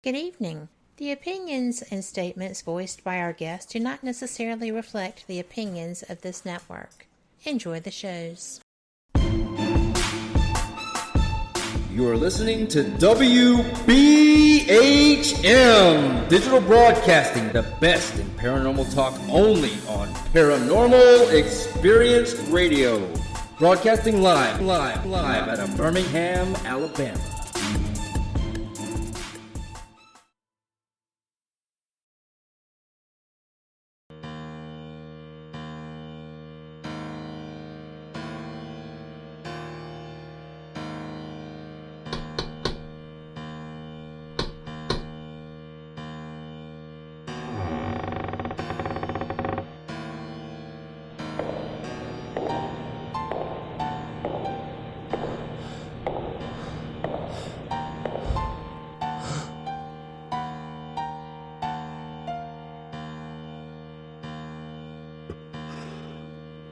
Good evening. The opinions and statements voiced by our guests do not necessarily reflect the opinions of this network. Enjoy the shows. You are listening to WBHM Digital Broadcasting, the best in paranormal talk only on Paranormal Experience Radio. Broadcasting live out of Birmingham, Alabama.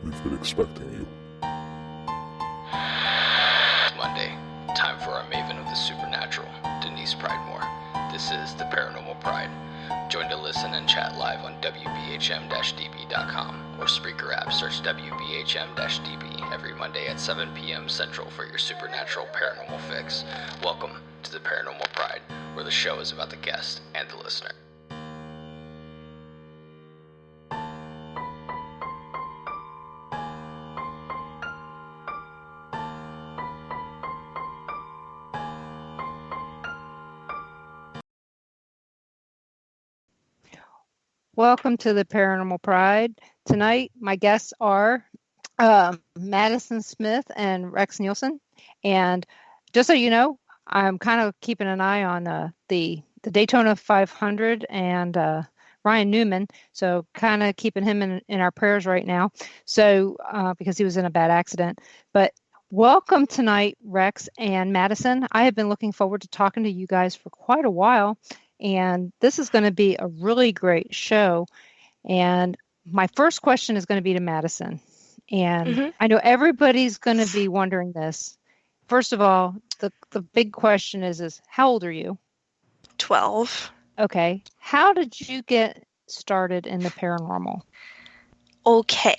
We've been expecting you. Monday, time for our maven of the supernatural, Denise Pridemore. This is the Paranormal Pride. Join to listen and chat live on WBHM-DB.com or Spreaker app. Search WBHM-DB every Monday at 7 p.m. Central for your supernatural paranormal fix. Welcome to the Paranormal Pride, where the show is about the guest and the listener. Welcome to the Paranormal Pride. Tonight, my guests are Madison Smith and Rex Nielson. And just so you know, I'm kind of keeping an eye on the Daytona 500 and Ryan Newman. So kind of keeping him in our prayers right now. So because he was in a bad accident. But welcome tonight, Rex and Madison. I have been looking forward to talking to you guys for quite a while. And this is going to be a really great show. And my first question is going to be to Madison. And I know everybody's going to be wondering this. First of all, the big question is how old are you? 12. Okay. How did you get started in the paranormal? Okay.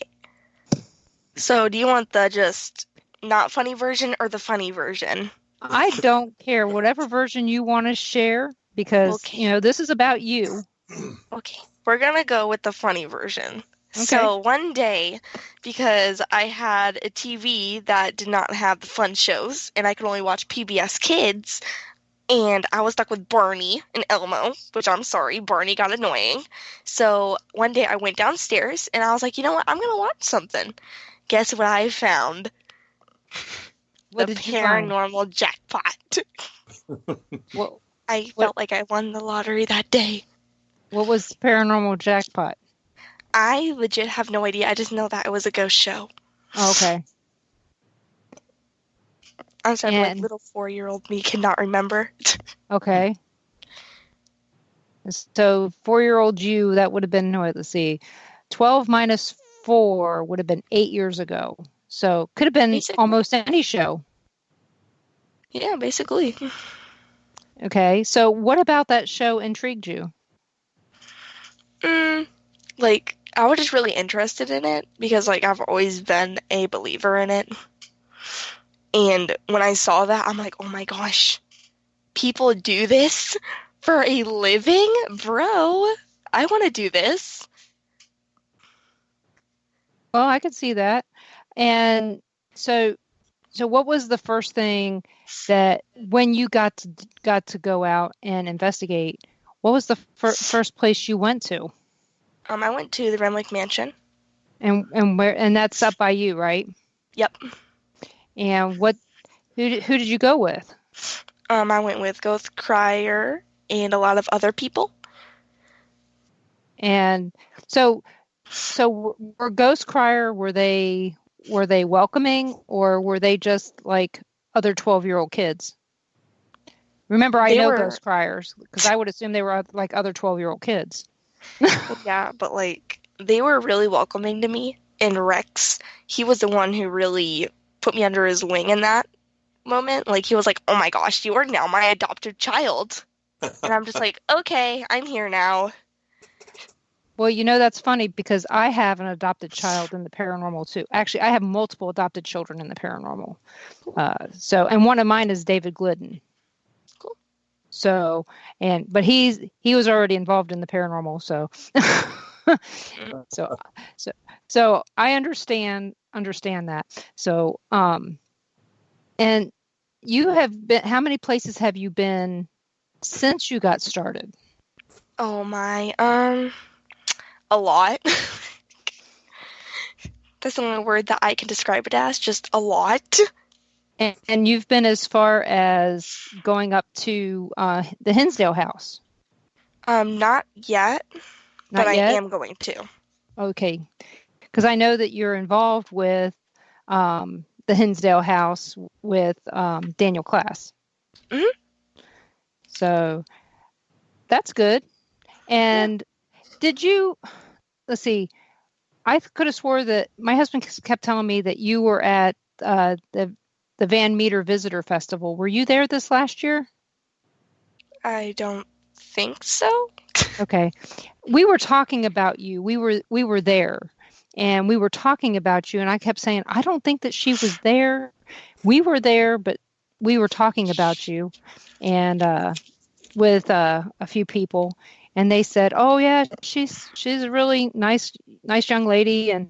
So do you want the just not funny version or the funny version? I don't care. Whatever version you want to share. Because, this is about you. Okay. We're going to go with the funny version. Okay. So one day, because I had a TV that did not have the fun shows, and I could only watch PBS Kids, and I was stuck with Barney and Elmo, which I'm sorry, Barney got annoying. So one day I went downstairs, and I was like, you know what, I'm going to watch something. Guess what I found? What the did you find? Paranormal Jackpot. Well, I felt like I won the lottery that day. What was Paranormal Jackpot? I legit have no idea. I just know that it was a ghost show. Oh, okay. I'm sorry, like little 4-year-old me cannot remember. Okay. So 4-year-old you, that would have been, let's see, 12 minus 4 would have been 8 years ago. So could have been basically almost any show. Yeah, basically. Okay, so what about that show intrigued you? I was just really interested in it because, I've always been a believer in it. And when I saw that, I'm like, oh my gosh, people do this for a living? Bro, I want to do this. Well, I could see that. And so what was the first thing that when you got to go out and investigate, what was the first place you went to? I went to the Renwick Mansion. And where? And that's up by you, right? Yep. And who did you go with? I went with Ghost Crier and a lot of other people. And so were Ghost Crier, were they welcoming, or were they just like other 12-year-old kids? Remember, I know Ghost Criers because I would assume they were like other 12-year-old kids. Yeah, but they were really welcoming to me. And Rex, he was the one who really put me under his wing in that moment. He was like, oh my gosh, you are now my adopted child. And I'm just like, okay, I'm here now. Well, that's funny because I have an adopted child in the paranormal too. Actually, I have multiple adopted children in the paranormal. And one of mine is David Glidden. Cool. So, but he was already involved in the paranormal. So, so I understand that. So, and you have been, how many places have you been since you got started? Oh my, a lot. That's the only word that I can describe it as, just a lot. And you've been as far as going up to the Hinsdale house? Not yet, but I am going to. Okay, because I know that you're involved with the Hinsdale house with Daniel Class. Mm-hmm. So that's good. And did you, let's see, I could have swore that my husband kept telling me that you were at the Van Meter Visitor Festival. Were you there this last year? I don't think so. Okay. We were talking about you. We were there, and we were talking about you, and I kept saying, I don't think that she was there. We were there, but we were talking about you, and with a few people, and they said, "Oh yeah, she's a really nice young lady," and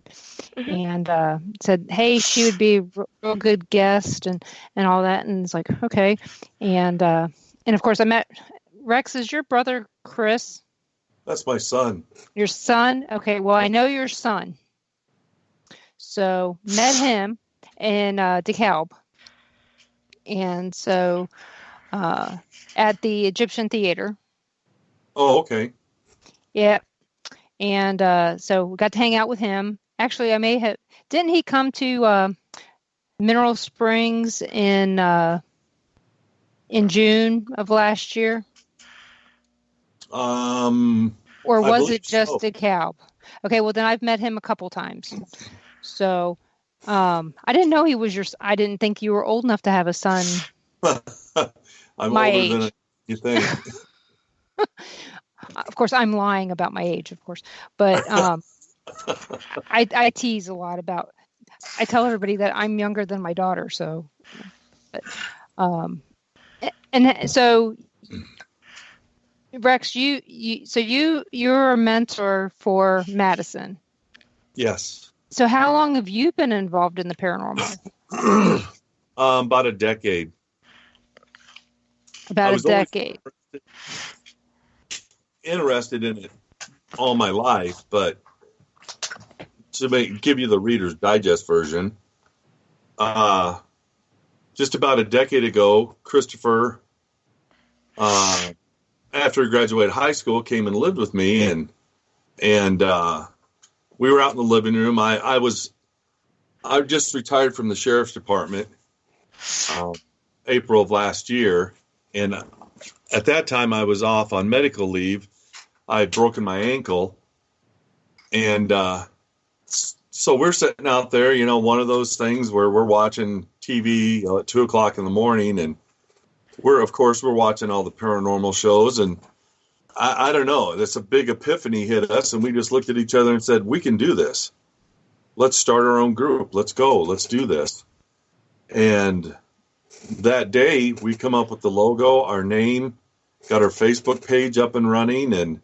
said, "Hey, she would be a real good guest," and all that, and it's like, okay, and of course I met Rex. Is your brother Chris? That's my son. Your son? Okay, well I know your son, so met him in DeKalb, and so at the Egyptian Theater. Oh, okay. Yeah. And so we got to hang out with him. Actually, didn't he come to Mineral Springs in June of last year? Or was it just DeKalb? Okay, well then I've met him a couple times. So I didn't know I didn't think you were old enough to have a son. I'm my older age. Than you think. Of course, I'm lying about my age, of course, but I tease a lot about. I tell everybody that I'm younger than my daughter. So, and so Rex, you're a mentor for Madison. Yes. So how long have you been involved in the paranormal? About a decade. About a decade. Interested in it all my life, but to give you the Reader's Digest version, just about a decade ago, Christopher, after he graduated high school, came and lived with me, and we were out in the living room. I just retired from the sheriff's department, April of last year, and at that time I was off on medical leave. I had broken my ankle, and so we're sitting out there, one of those things where we're watching TV at 2:00 in the morning, and we're watching all the paranormal shows, and I don't know, this a big epiphany hit us, and we just looked at each other and said, we can do this. Let's start our own group. Let's go. Let's do this. And that day, we come up with the logo, our name, got our Facebook page up and running, and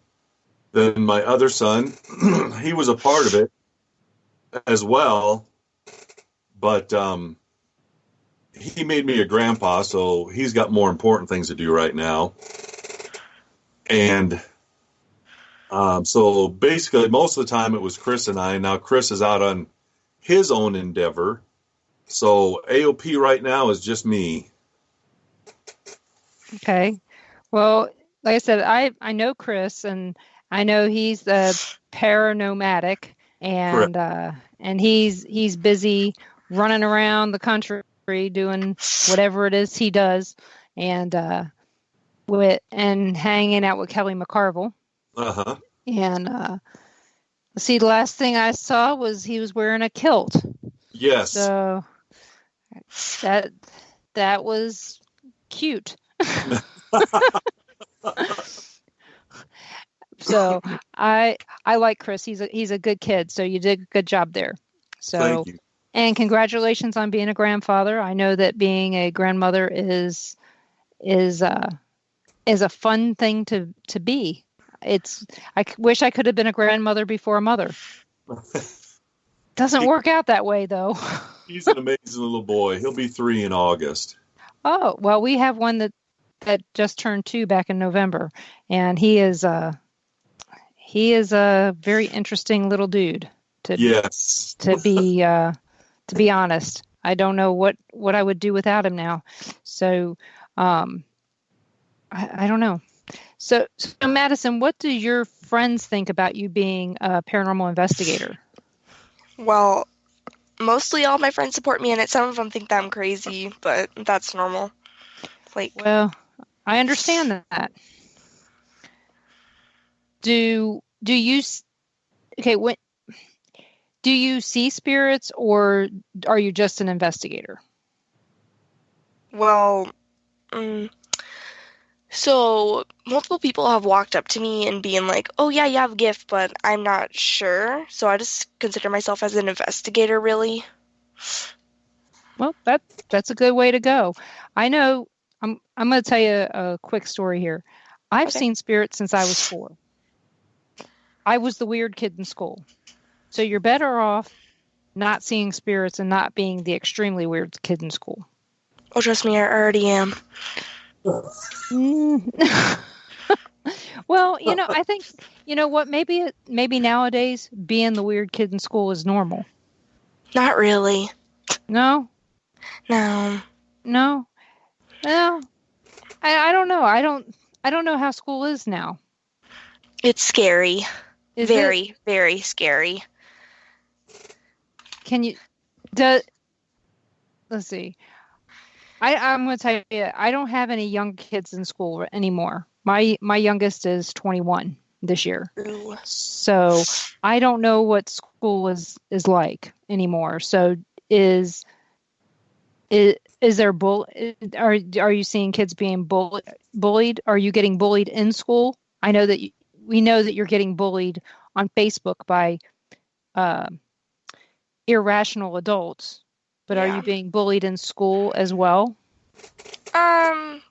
then my other son, he was a part of it as well, but he made me a grandpa, so he's got more important things to do right now. And so basically most of the time it was Chris and I. Now Chris is out on his own endeavor, so AOP right now is just me. Okay. Well, like I said, I know Chris, and I know he's a paranomadic, and he's busy running around the country doing whatever it is he does, and hanging out with Kelly McCarville. Uh-huh. And see, the last thing I saw was he was wearing a kilt. Yes. So that was cute. So I like Chris. He's a good kid. So you did a good job there. So Thank you. And congratulations on being a grandfather. I know that being a grandmother is a fun thing to be. I wish I could have been a grandmother before a mother. Doesn't work out that way though. He's an amazing little boy. He'll be 3 in August. Oh, well, we have one that just turned 2 back in November, and he is a very interesting little dude. Yes. To be honest, I don't know what I would do without him now. So, I don't know. So Madison, what do your friends think about you being a paranormal investigator? Well, mostly all my friends support me in it. Some of them think that I'm crazy, but that's normal. Well, I understand that. Do you see spirits, or are you just an investigator? Well, so multiple people have walked up to me and being like, "Oh yeah, you have a gift," but I'm not sure. So I just consider myself as an investigator, really. Well, that's a good way to go. I know. I'm going to tell you a quick story here. I've seen spirits since I was 4. I was the weird kid in school. So you're better off not seeing spirits and not being the extremely weird kid in school. Oh, trust me, I already am. Well, I think, what, maybe nowadays being the weird kid in school is normal. Not really. No? No. No? Well, I don't know. I don't know how school is now. It's scary. Is very, it? very scary. Let's see. I'm going to tell you, I don't have any young kids in school anymore. My youngest is 21 this year. Ooh. So I don't know what school is like anymore. So is there are you seeing kids being bullied? Are you getting bullied in school? I know that we know that you're getting bullied on Facebook by irrational adults, but Yeah. Are you being bullied in school as well?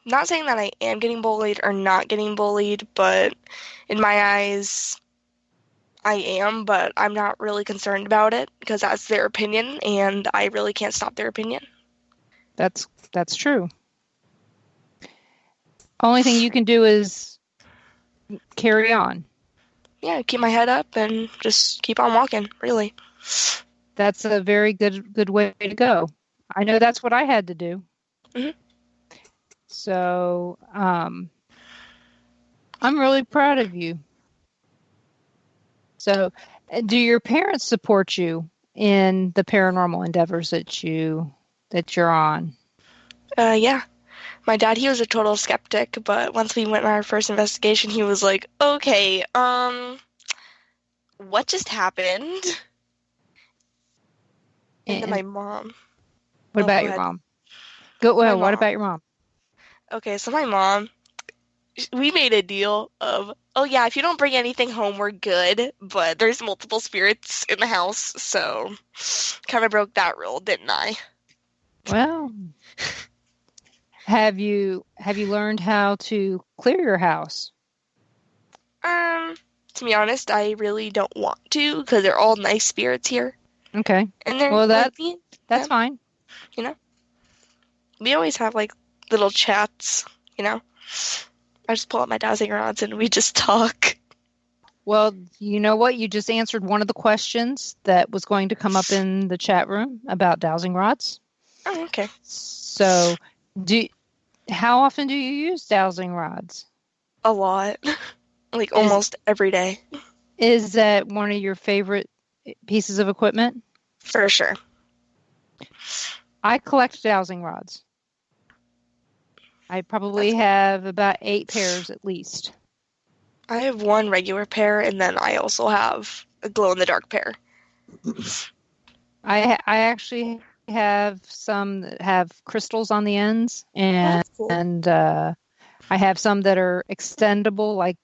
Not saying that I am getting bullied or not getting bullied, but in my eyes, I am, but I'm not really concerned about it because that's their opinion and I really can't stop their opinion. That's true. Only thing you can do is carry on. Yeah, keep my head up and just keep on walking, really. That's a very good way to go. I know that's what I had to do. Mm-hmm. So, I'm really proud of you. So, do your parents support you in the paranormal endeavors that you're on? Yeah. My dad, he was a total skeptic, but once we went on our first investigation, he was like, "Okay, what just happened?" And then my mom. What about your mom? What about your mom? Okay, so my mom, we made a deal of, oh yeah, if you don't bring anything home, we're good, but there's multiple spirits in the house, so kind of broke that rule, didn't I? Well, have you learned how to clear your house? To be honest, I really don't want to, because they're all nice spirits here. Okay. And they're that's fine. We always have like little chats, I just pull out my dowsing rods and we just talk. Well, you know what? You just answered one of the questions that was going to come up in the chat room about dowsing rods. Oh, okay. So, how often do you use dowsing rods? A lot. Like almost every day. Is that one of your favorite pieces of equipment? For sure. I collect dowsing rods. I probably have about 8 pairs at least. I have one regular pair, and then I also have a glow-in-the-dark pair. I actually have some that have crystals on the ends, and cool. I have some that are extendable, like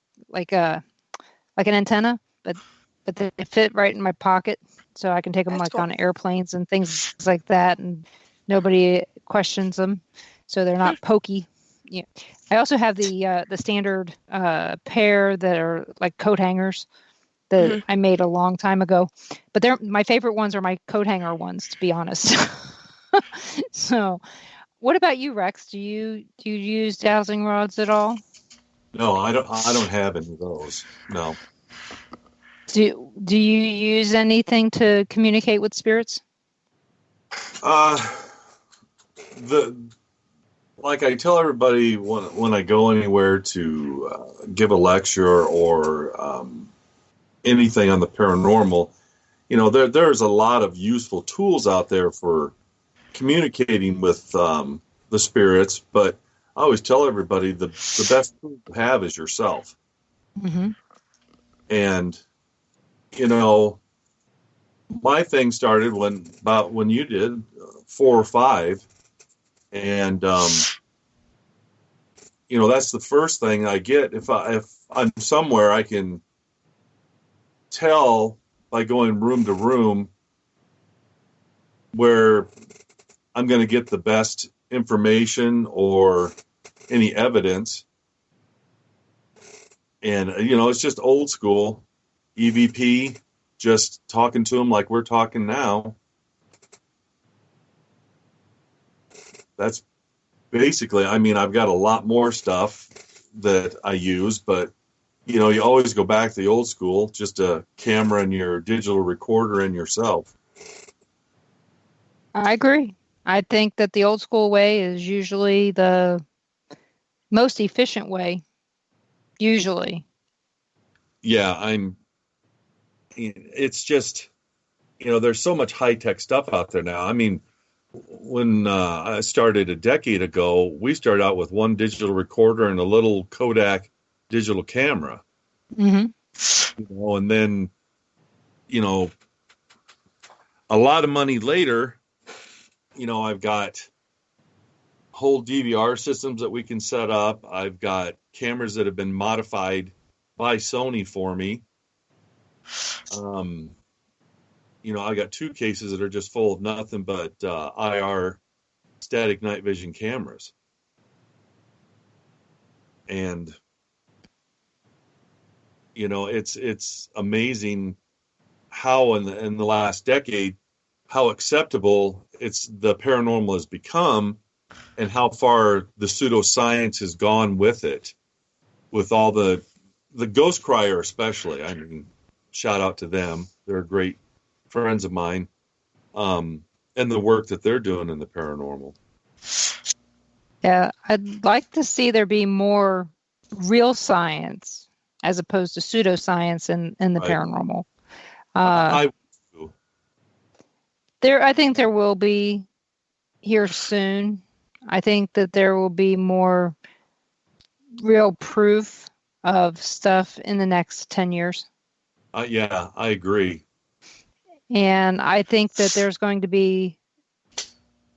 like an antenna, but they fit right in my pocket, so I can take them on airplanes and things like that, and nobody questions them, so they're not pokey. Yeah. I also have the standard pair that are like coat hangers that I made a long time ago, but my favorite ones are my coat hanger ones, to be honest. So, what about you, Rex? Do you use dowsing rods at all? No, I don't have any of those. No. Do you use anything to communicate with spirits? Like I tell everybody when I go anywhere to give a lecture or anything on the paranormal, there's a lot of useful tools out there for communicating with the spirits, but I always tell everybody the best tool you have is yourself. Mm-hmm. And my thing started when you did 4 or 5, and that's the first thing I get. If I'm somewhere, I can tell by going room to room where I'm going to get the best information or any evidence. And it's just old school EVP, just talking to them like we're talking now. That's basically, I've got a lot more stuff that I use, but you always go back to the old school, just a camera and your digital recorder and yourself. I agree. I think that the old school way is usually the most efficient way, usually. Yeah, it's just, there's so much high-tech stuff out there now. When I started a decade ago, we started out with one digital recorder and a little Kodak digital camera. Mm-hmm. And then, a lot of money later, I've got whole DVR systems that we can set up. I've got cameras that have been modified by Sony for me. I got 2 cases that are just full of nothing but IR static night vision cameras. And, it's amazing how in the last decade, how acceptable the paranormal has become and how far the pseudoscience has gone with it, with all the Ghost Crier especially. Shout out to them. They're great friends of mine, and the work that they're doing in the paranormal. Yeah, I'd like to see there be more real science as opposed to pseudoscience in the paranormal. I think there will be here soon. I think that there will be more real proof of stuff in the next 10 years. Yeah, I agree. And I think that there's going to be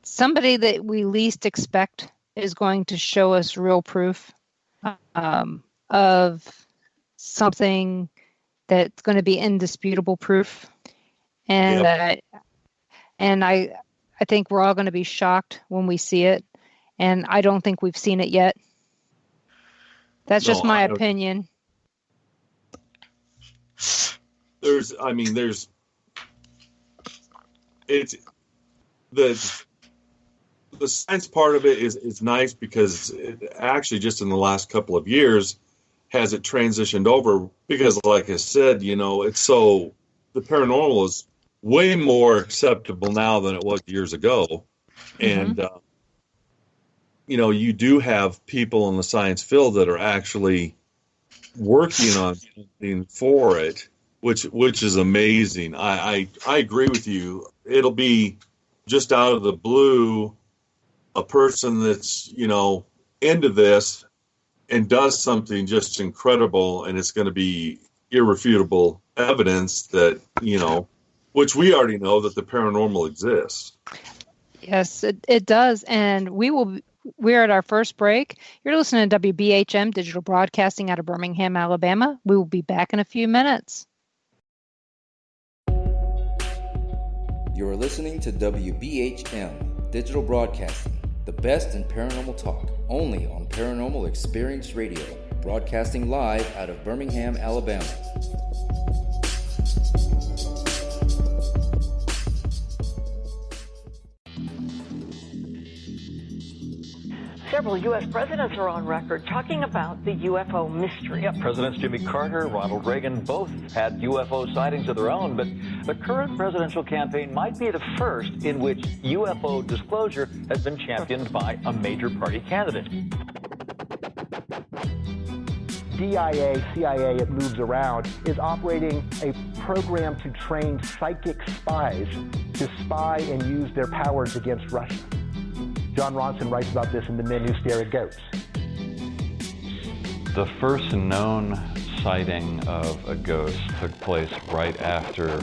somebody that we least expect is going to show us real proof of something that's going to be indisputable proof. And yep. I think we're all going to be shocked when we see it. And I don't think we've seen it yet. That's just my opinion. It's the science part of it is nice because it actually just in the last couple of years has it transitioned over because like I said, it's so the paranormal is way more acceptable now than it was years ago. Mm-hmm. And, you do have people in the science field that are actually working on something for it, which is amazing. I agree with you. It'll be just out of the blue, a person that's, into this and does something just incredible, and it's going to be irrefutable evidence that, which we already know that the paranormal exists. Yes, it does. And we we're at our first break. You're listening to WBHM Digital Broadcasting out of Birmingham, Alabama. We will be back in a few minutes. You're listening to WBHM Digital Broadcasting, the best in paranormal talk, only on Paranormal Experience Radio, broadcasting live out of Birmingham, Alabama. Several U.S. presidents are on record talking about the UFO mystery. Yeah, Presidents Jimmy Carter, Ronald Reagan both had UFO sightings of their own, but the current presidential campaign might be the first in which UFO disclosure has been championed by a major party candidate. DIA, CIA, it moves around, is operating a program to train psychic spies to spy and use their powers against Russia. John Ronson writes about this in The Men Who Stare at Goats. The first known sighting of a ghost took place right after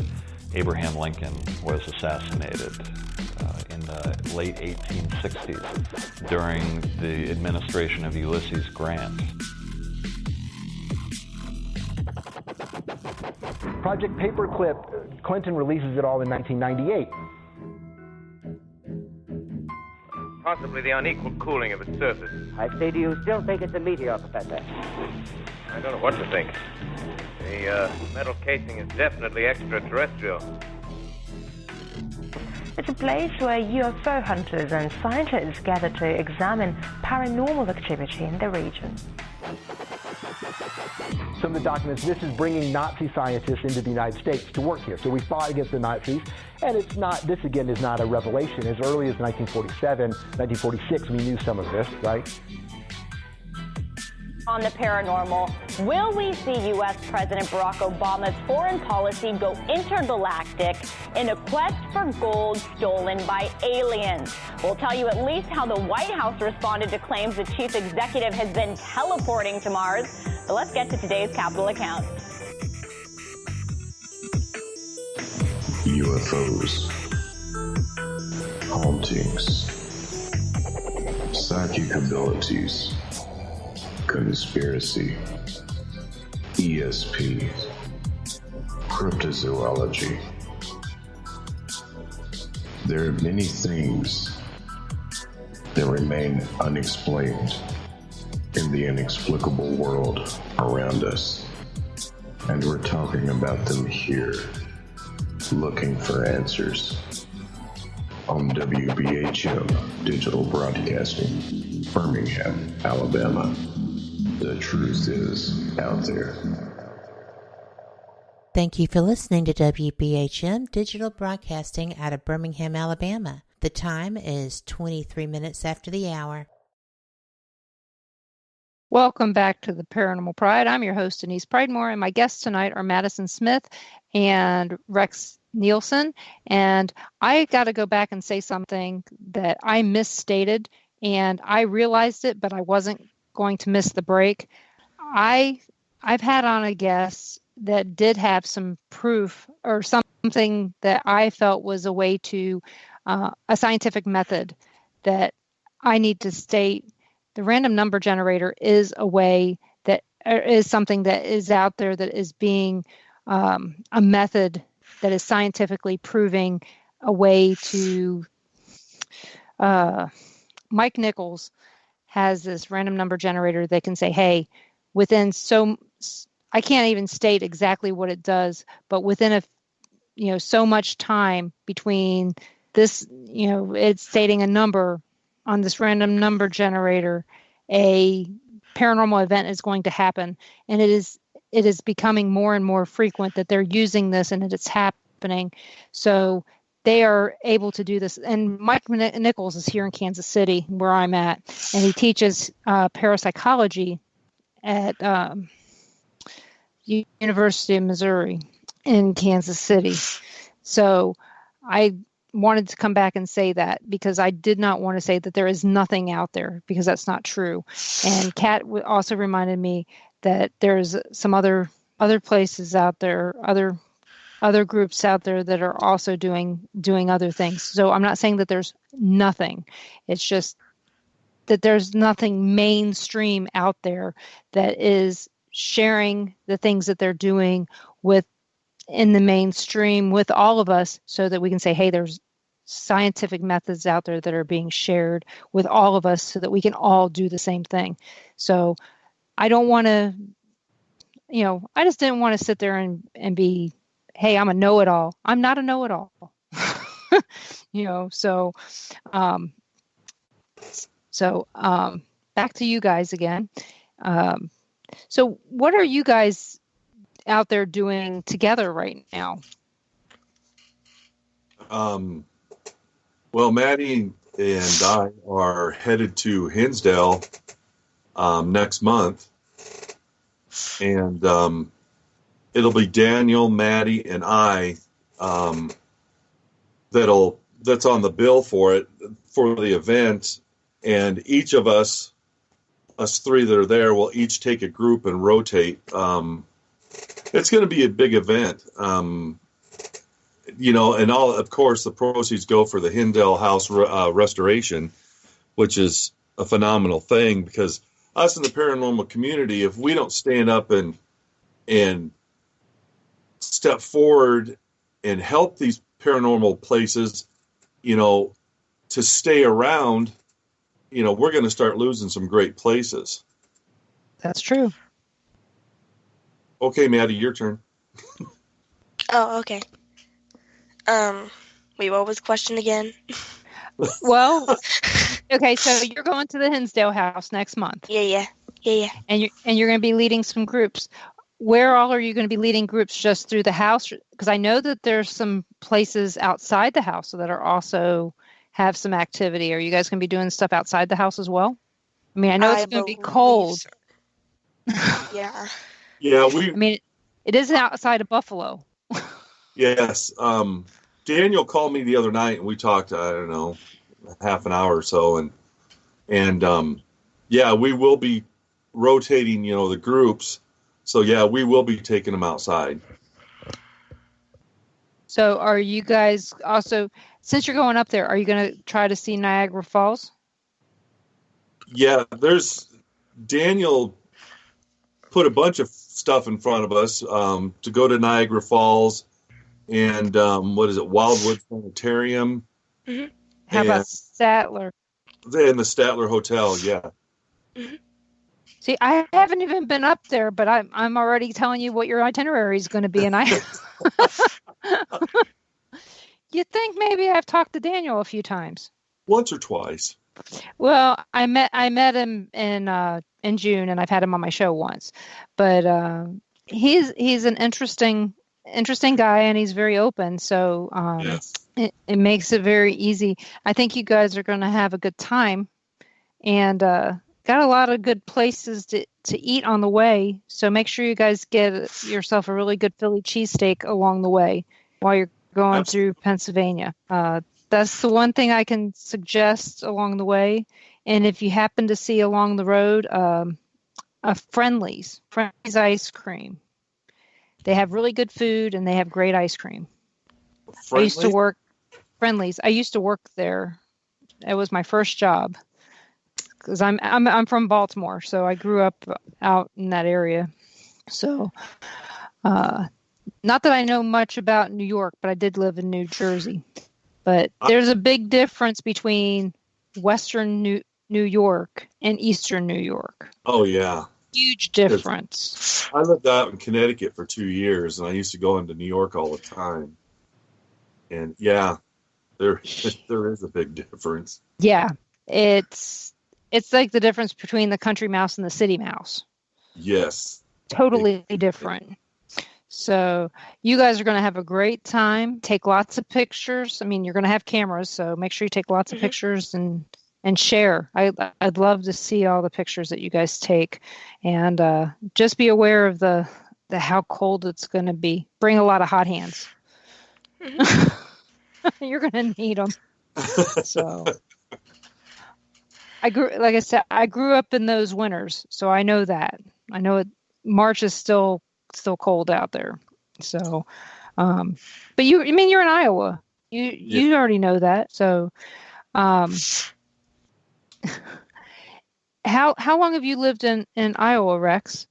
Abraham Lincoln was assassinated in the late 1860s during the administration of Ulysses Grant. Project Paperclip, Clinton releases it all in 1998. Possibly the unequal cooling of its surface. I say, do you still think it's a meteor, Professor? I don't know what to think. The metal casing is definitely extraterrestrial. It's a place where UFO hunters and scientists gather to examine paranormal activity in the region. Some of the documents, this is bringing Nazi scientists into the United States to work here. So we fought against the Nazis, and it's not, this again is not a revelation. As early as 1947, 1946, we knew some of this, right? On the paranormal, will we see U.S. President Barack Obama's foreign policy go intergalactic in a quest for gold stolen by aliens? We'll tell you at least how the White House responded to claims the chief executive has been teleporting to Mars. But let's get to today's Capitol account. UFOs, hauntings, psychic abilities, conspiracy, ESP, cryptozoology. There are many things that remain unexplained in the inexplicable world around us, and we're talking about them here, looking for answers on WBHM Digital Broadcasting, Birmingham, Alabama. The truth is out there. Thank you for listening to WBHM Digital Broadcasting out of Birmingham, Alabama. The time is 23 minutes after the hour. Welcome back to the Paranormal Pride. I'm your host, Denise Pridemore, and my guests tonight are Madison Smith and Rex Nielson. And I got to go back and say something that I misstated, and I realized it, but I wasn't going to miss the break. I've had on a guest that did have some proof or something that I felt was a way to a scientific method that I need to state. The random number generator is a way that is something that is out there that is being a method that is scientifically proving a way to. Mike Nichols has this random number generator that can say, hey, within I can't even state exactly what it does, but within so much time between this, it's stating a number on this random number generator, a paranormal event is going to happen. And it is becoming more and more frequent that they're using this and that it's happening. So they are able to do this. And Mike Nichols is here in Kansas City, where I'm at, and he teaches parapsychology at University of Missouri in Kansas City. So I wanted to come back and say that because I did not want to say that there is nothing out there, because that's not true. And Kat also reminded me that there's some other places out there, other groups out there that are also doing other things. So I'm not saying that there's nothing. It's just that there's nothing mainstream out there that is sharing the things that they're doing in the mainstream with all of us, so that we can say, hey, there's scientific methods out there that are being shared with all of us so that we can all do the same thing. So I don't want to, I just didn't want to sit there and be, hey, I'm a know-it-all. I'm not a know-it-all. So back to you guys again. So what are you guys out there doing together right now? Well, Maddie and I are headed to Hinsdale next month, and it'll be Daniel, Maddie, and I that's on the bill for the event, and each of us three that are there, will each take a group and rotate. It's going to be a big event. And of course, the proceeds go for the Hinsdale House restoration, which is a phenomenal thing, because us in the paranormal community, if we don't stand up and step forward and help these paranormal places, to stay around, we're going to start losing some great places. That's true. Okay, Maddie, your turn. Oh, okay. Wait, what was the question again? Well, okay, so you're going to the Hinsdale House next month. Yeah. And you're going to be leading some groups. Where all are you going to be leading groups? Just through the house? Because I know that there's some places outside the house that are also have some activity. Are you guys going to be doing stuff outside the house as well? I mean, I know it's going to be cold. So. Yeah. Yeah, it is outside of Buffalo. Yes. Daniel called me the other night, and we talked, I don't know, half an hour or so. And we will be rotating, the groups. So, yeah, we will be taking them outside. So are you guys also, since you're going up there, are you going to try to see Niagara Falls? Yeah, Daniel put a bunch of stuff in front of us to go to Niagara Falls and Wildwood Planetarium. Mm-hmm. How about Statler? In the Statler Hotel, yeah. Mm-hmm. See, I haven't even been up there, but I'm already telling you what your itinerary is going to be, and you'd think maybe I've talked to Daniel a few times. Once or twice. Well, I met him in June, and I've had him on my show once. But he's an interesting guy, and he's very open. So yes. it makes it very easy. I think you guys are going to have a good time, and got a lot of good places to eat on the way. So make sure you guys get yourself a really good Philly cheesesteak along the way while you're going through Pennsylvania. That's the one thing I can suggest along the way. And if you happen to see along the road a Friendly's ice cream, they have really good food and they have great ice cream. I used to work Friendly's. I used to work there. It was my first job because I'm from Baltimore, so I grew up out in that area. So, not that I know much about New York, but I did live in New Jersey. But there's a big difference between Western New York and Eastern New York. Oh, yeah. Huge difference. I lived out in Connecticut for 2 years, and I used to go into New York all the time. And, yeah, there is a big difference. Yeah. It's like the difference between the country mouse and the city mouse. Yes. Totally different. So you guys are going to have a great time. Take lots of pictures. I mean, you're going to have cameras, so make sure you take lots of pictures and share. I'd love to see all the pictures that you guys take. And just be aware of the how cold it's going to be. Bring a lot of hot hands. You're going to need them. So I grew up in those winters, so I know that. I know March is still cold out there. So, but you're in Iowa. You already know that. So, How long have you lived in Iowa, Rex?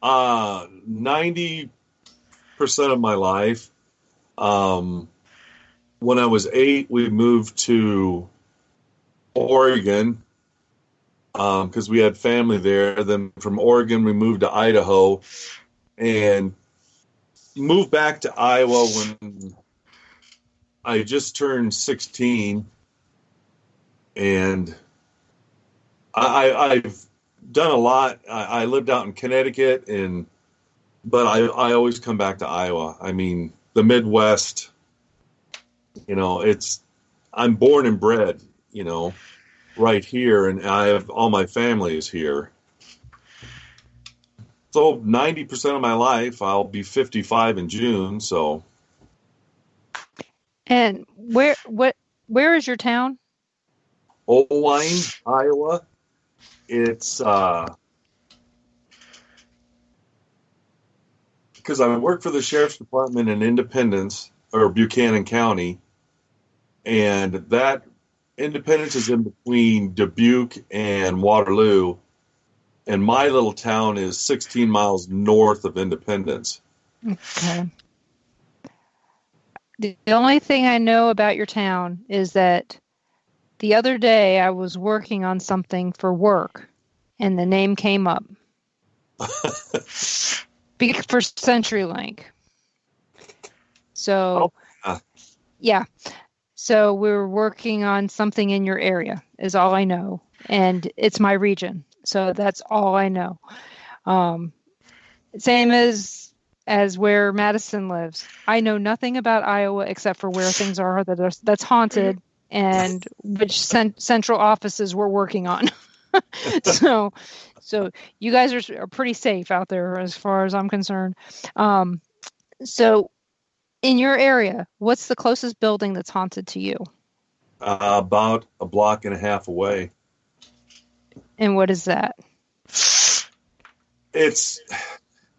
90% of my life. When I was 8, we moved to Oregon because we had family there. Then from Oregon, we moved to Idaho and moved back to Iowa when I just turned 16. And I've done a lot. I lived out in Connecticut, but I always come back to Iowa. I mean, the Midwest, I'm born and bred, right here, and I have all my family is here. So 90% of my life, I'll be 55 in June. So. And where is your town? Oline, Iowa. It's because I work for the Sheriff's Department in Independence, or Buchanan County, and that Independence is in between Dubuque and Waterloo, and my little town is 16 miles north of Independence. Okay. The only thing I know about your town is that the other day I was working on something for work, and the name came up. For CenturyLink. So, yeah. So we were working on something in your area, is all I know. And it's my region. So that's all I know. Same as where Madison lives. I know nothing about Iowa except for where things are that's haunted and which central offices we're working on. So you guys are pretty safe out there as far as I'm concerned. So in your area, what's the closest building that's haunted to you? About a block and a half away. And what is that?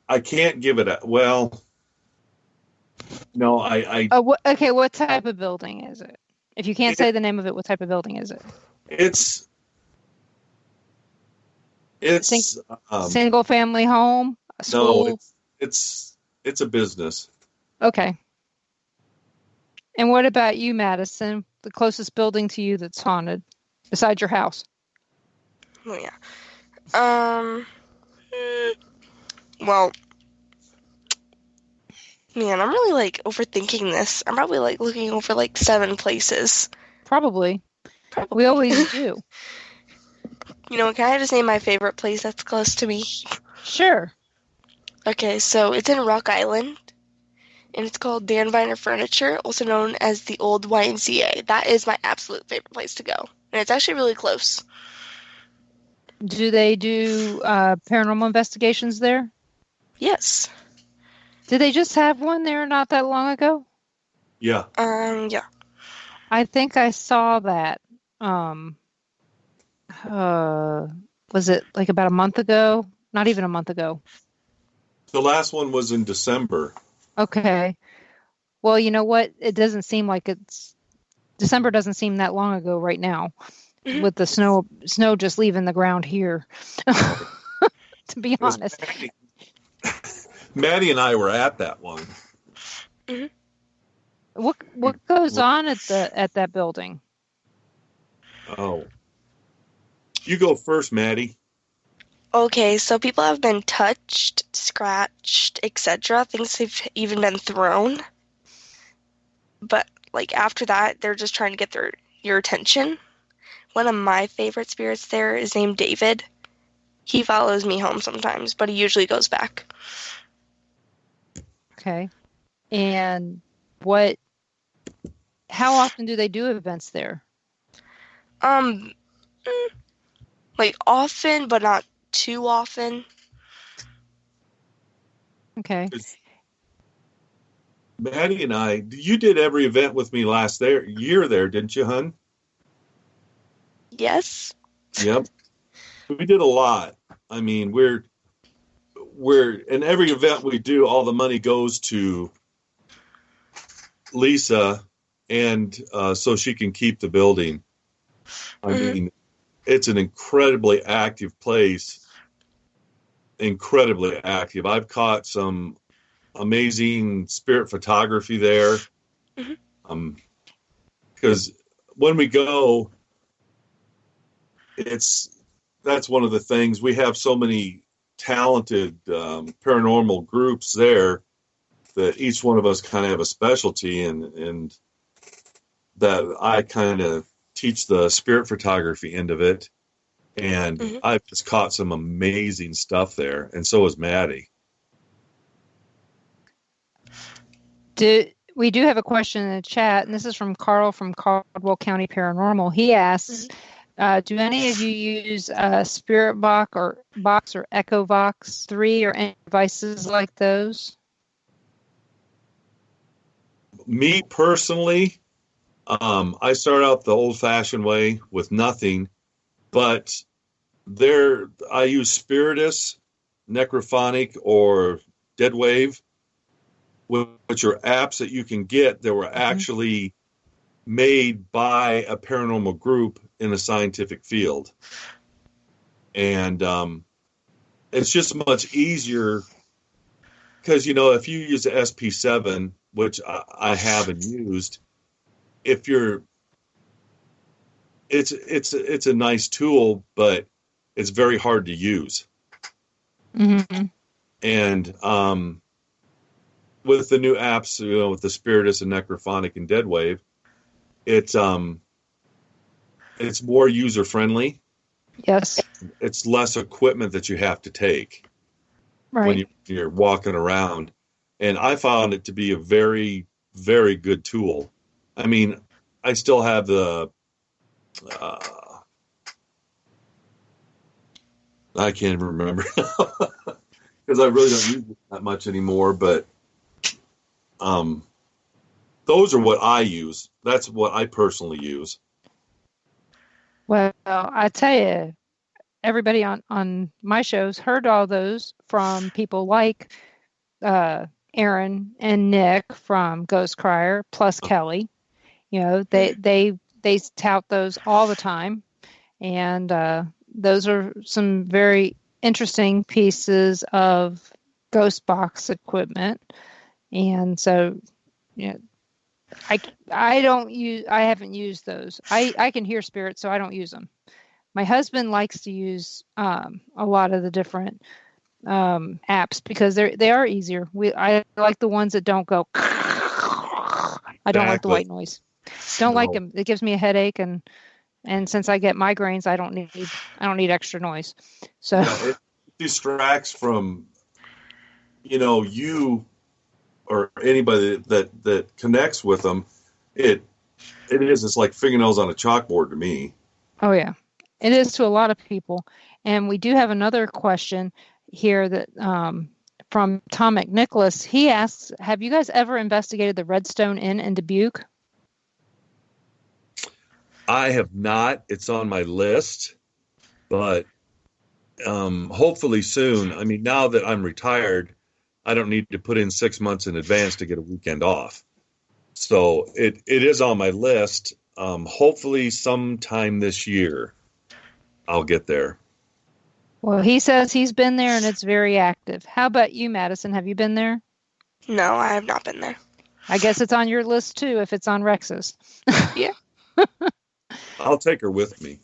I can't give it no, okay, what type of building is it? If you can't say the name of it, what type of building is it? It's single family home? A school? No, it's a business. Okay. And what about you, Madison? The closest building to you that's haunted, besides your house? Oh, yeah. Well, man, I'm really overthinking this. I'm probably looking over 7 places. Probably. We always do. Can I just name my favorite place that's close to me? Sure. Okay, so it's in Rock Island, and it's called Dan Viner Furniture, also known as the Old YMCA. That is my absolute favorite place to go, and it's actually really close. Do they do paranormal investigations there? Yes. Did they just have one there not that long ago? Yeah. Yeah. I think I saw that. Was it about a month ago? Not even a month ago. The last one was in December. Okay. Well, you know what? It doesn't seem like December doesn't seem that long ago right now, with the snow just leaving the ground here. To be honest. Maddie and I were at that one. Mm-hmm. What goes on at that building? Oh. You go first, Maddie. Okay, so people have been touched, scratched, etc. Things have even been thrown. But after that, they're just trying to get your attention. One of my favorite spirits there is named David. He follows me home sometimes, but he usually goes back. Okay. And how often do they do events there? Often, but not too often. Okay. Maddie and I, you did every event with me last year there, didn't you, hun? Yes. Yep. We did a lot. I mean, we're in every event we do, all the money goes to Lisa, and so she can keep the building. I mean, it's an incredibly active place. Incredibly active. I've caught some amazing spirit photography there. Because when we go, that's one of the things. We have so many talented paranormal groups there that each one of us kind of have a specialty, and that I kind of teach the spirit photography end of it. And I've just caught some amazing stuff there, and so has Maddie. We do have a question in the chat, and this is from Carl from Caldwell County Paranormal. He asks, do any of you use Spirit Box or Echo Vox 3 or any devices like those? Me personally, I start out the old-fashioned way with nothing, but I use Spiritus, Necrophonic, or Dead Wave, which are apps that you can get that were actually made by a paranormal group in a scientific field. And it's just much easier because, if you use the SP7, which I haven't used, it's a nice tool, but it's very hard to use. And with the new apps, with the Spiritus and Necrophonic and Dead Wave, it's more user friendly. Yes. It's less equipment that you have to take when you're walking around. And I found it to be a very, very good tool. I mean, I still have the I can't even remember because I really don't use it that much anymore, but those are what I use. That's what I personally use. Well, I tell you, everybody on my shows heard all those from people like Aaron and Nick from Ghost Crier, plus Kelly. They tout those all the time, and those are some very interesting pieces of ghost box equipment. And so, I haven't used those. I can hear spirits, so I don't use them. My husband likes to use a lot of the different apps because they are easier. I like the ones that don't go. I don't like the white noise. Don't like them. It gives me a headache, and since I get migraines, I don't need extra noise. So it distracts from you or anybody that connects with them. It's like fingernails on a chalkboard to me. Oh yeah, it is to a lot of people. And we do have another question here that from Tom McNicholas. He asks, have you guys ever investigated the Redstone Inn in Dubuque? I have not. It's on my list, but hopefully soon. I mean, now that I'm retired, I don't need to put in 6 months in advance to get a weekend off. So it is on my list. Hopefully sometime this year, I'll get there. Well, he says he's been there and it's very active. How about you, Madison? Have you been there? No, I have not been there. I guess it's on your list too, if it's on Rex's. Yeah. I'll take her with me.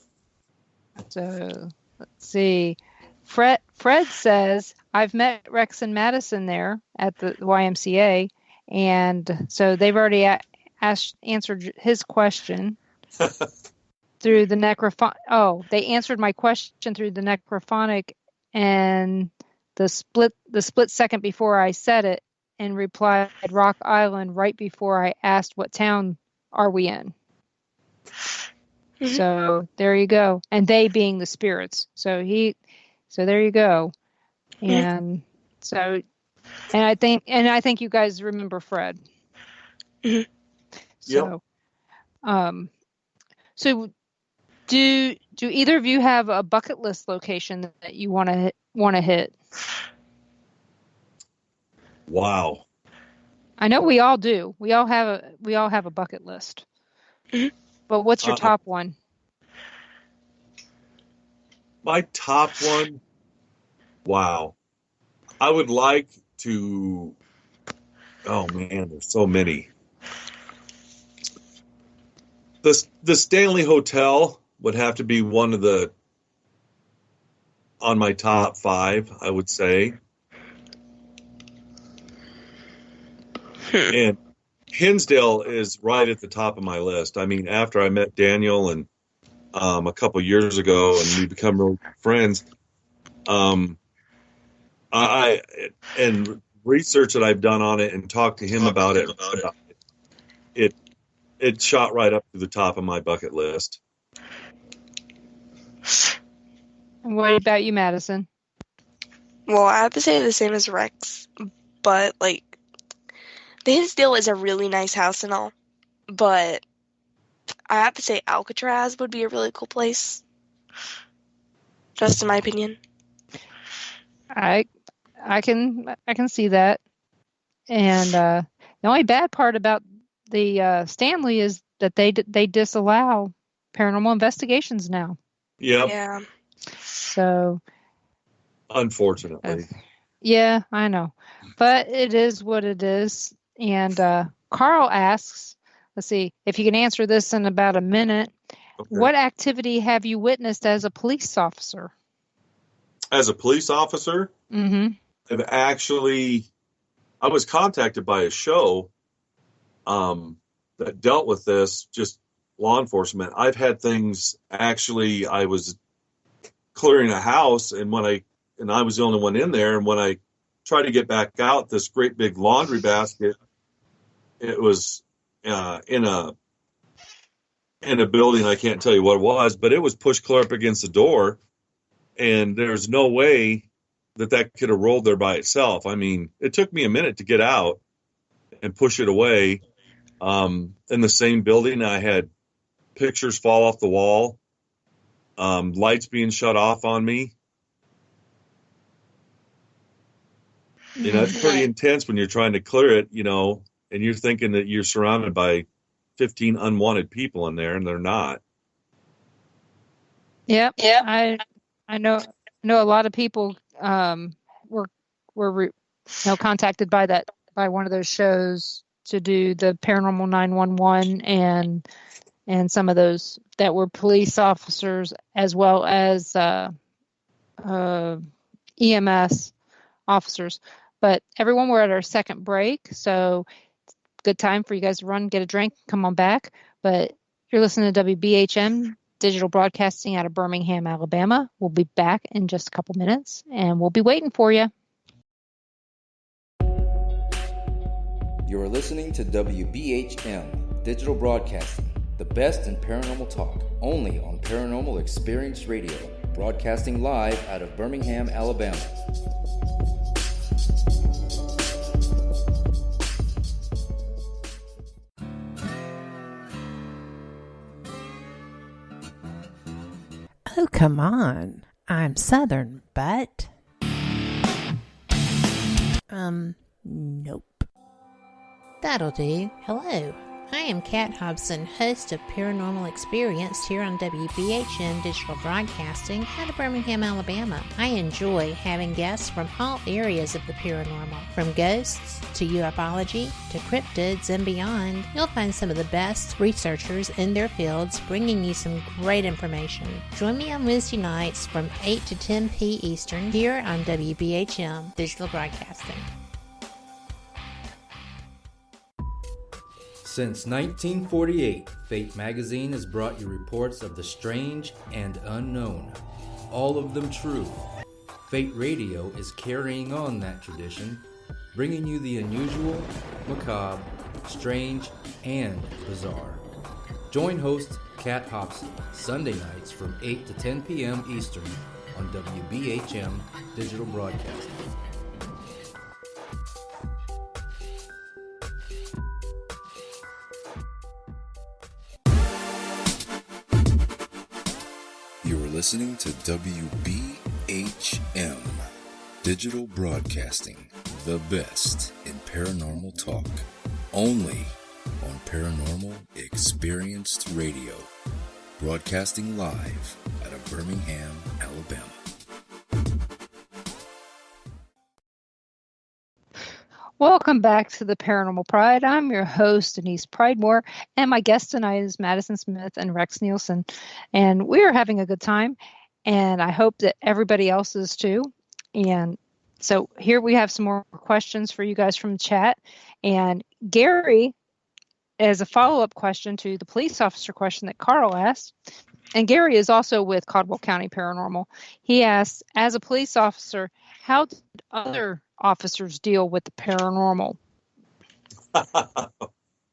So let's see. Fred says, I've met Rex and Madison there at the YMCA, and so they've already answered his question through the necrophonic. Oh, they answered my question through the necrophonic, and the split second before I said it, and replied Rock Island right before I asked what town are we in. So there you go, and they being the spirits. So there you go, and so, and I think you guys remember Fred. So, so do either of you have a bucket list location that you want to hit? Wow. I know we all do. We all have a bucket list. But what's your top one? My top one, wow. I would like to, oh man, there's so many. The Stanley Hotel would have to be one of the, on my top 5, I would say. And Hinsdale is right at the top of my list. I mean, after I met Daniel and a couple years ago, and we become real friends, I and research that I've done on it and talked to him about it, it shot right up to the top of my bucket list. And what about you, Madison? Well, I have to say the same as Rex, but like, the Hinsdale is a really nice house and all, but I have to say Alcatraz would be a really cool place. Just in my opinion. I can see that. And the only bad part about the Stanley is that they disallow paranormal investigations now. Yep. Yeah. So. Unfortunately. Yeah, I know, but it is what it is. And Carl asks, let's see if you can answer this in about a minute. Okay. What activity have you witnessed as a police officer? As a police officer? Mm-hmm. I was contacted by a show that dealt with this, just law enforcement. I've had things, actually, I was clearing a house, and I was the only one in there, and when I tried to get back out, this great big laundry basket, it was in a building. I can't tell you what it was, but it was pushed clear up against the door, and there's no way that could have rolled there by itself. I mean, it took me a minute to get out and push it away. In the same building, I had pictures fall off the wall, lights being shut off on me. You know, it's pretty intense when you're trying to clear it, you know, and you're thinking that you're surrounded by 15 unwanted people in there, and they're not. Yep. I know a lot of people were contacted by one of those shows to do the paranormal 911 and some of those that were police officers as well as EMS officers. But everyone, we're at our second break, so good time for you guys to run, get a drink, come on back. But you're listening to WBHM Digital Broadcasting out of Birmingham, Alabama. We'll be back in just a couple minutes, and we'll be waiting for you. You're listening to WBHM Digital Broadcasting, the best in paranormal talk, only on Paranormal Experience Radio, broadcasting live out of Birmingham, Alabama. Oh, come on. I'm Southern, but... Nope. That'll do. Hello. I am Kat Hobson, host of Paranormal Experience here on WBHM Digital Broadcasting out of Birmingham, Alabama. I enjoy having guests from all areas of the paranormal, from ghosts to ufology to cryptids and beyond. You'll find some of the best researchers in their fields bringing you some great information. Join me on Wednesday nights from 8 to 10 p. Eastern here on WBHM Digital Broadcasting. Since 1948, Fate magazine has brought you reports of the strange and unknown, all of them true. Fate Radio is carrying on that tradition, bringing you the unusual, macabre, strange, and bizarre. Join host Kat Hobson Sunday nights from 8 to 10 p.m. Eastern on WBHM Digital Broadcasting. Listening to WBHM Digital Broadcasting, the best in paranormal talk, only on Paranormal Experienced Radio, broadcasting live out of Birmingham, Alabama. Welcome back to the Paranormal Pride. I'm your host, Denise Pridemore, and my guest tonight is Madison Smith and Rex Nielson. And we are having a good time, and I hope that everybody else is too. And so here we have some more questions for you guys from the chat. And Gary, as a follow-up question to the police officer question that Carl asked, and Gary is also with Caldwell County Paranormal. He asked, as a police officer, how did other officers deal with the paranormal?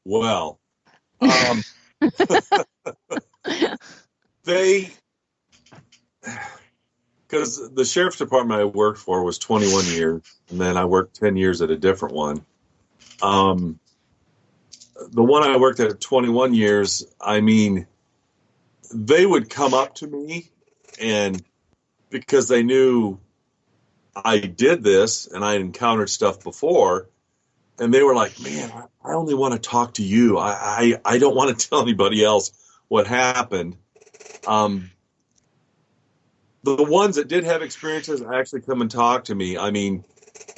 Well, because the sheriff's department I worked for was 21 years, and then I worked 10 years at a different one. The one I worked at 21 years, I mean, they would come up to me, and because they knew I did this and I encountered stuff before, and they were like, man, I only want to talk to you. I don't want to tell anybody else what happened. The ones that did have experiences actually come and talk to me. I mean,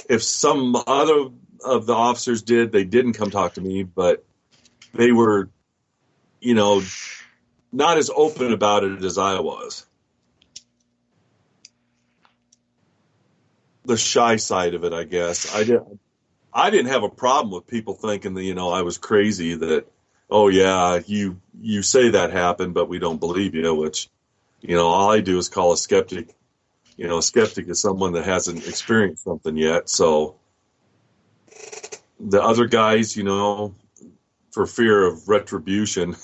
if some other of the officers did, they didn't come talk to me, but they were, not as open about it as I was. The shy side of it, I guess. I didn't have a problem with people thinking that, I was crazy, that, oh yeah, you say that happened, but we don't believe you, which, all I do is call a skeptic. A skeptic is someone that hasn't experienced something yet. So the other guys, for fear of retribution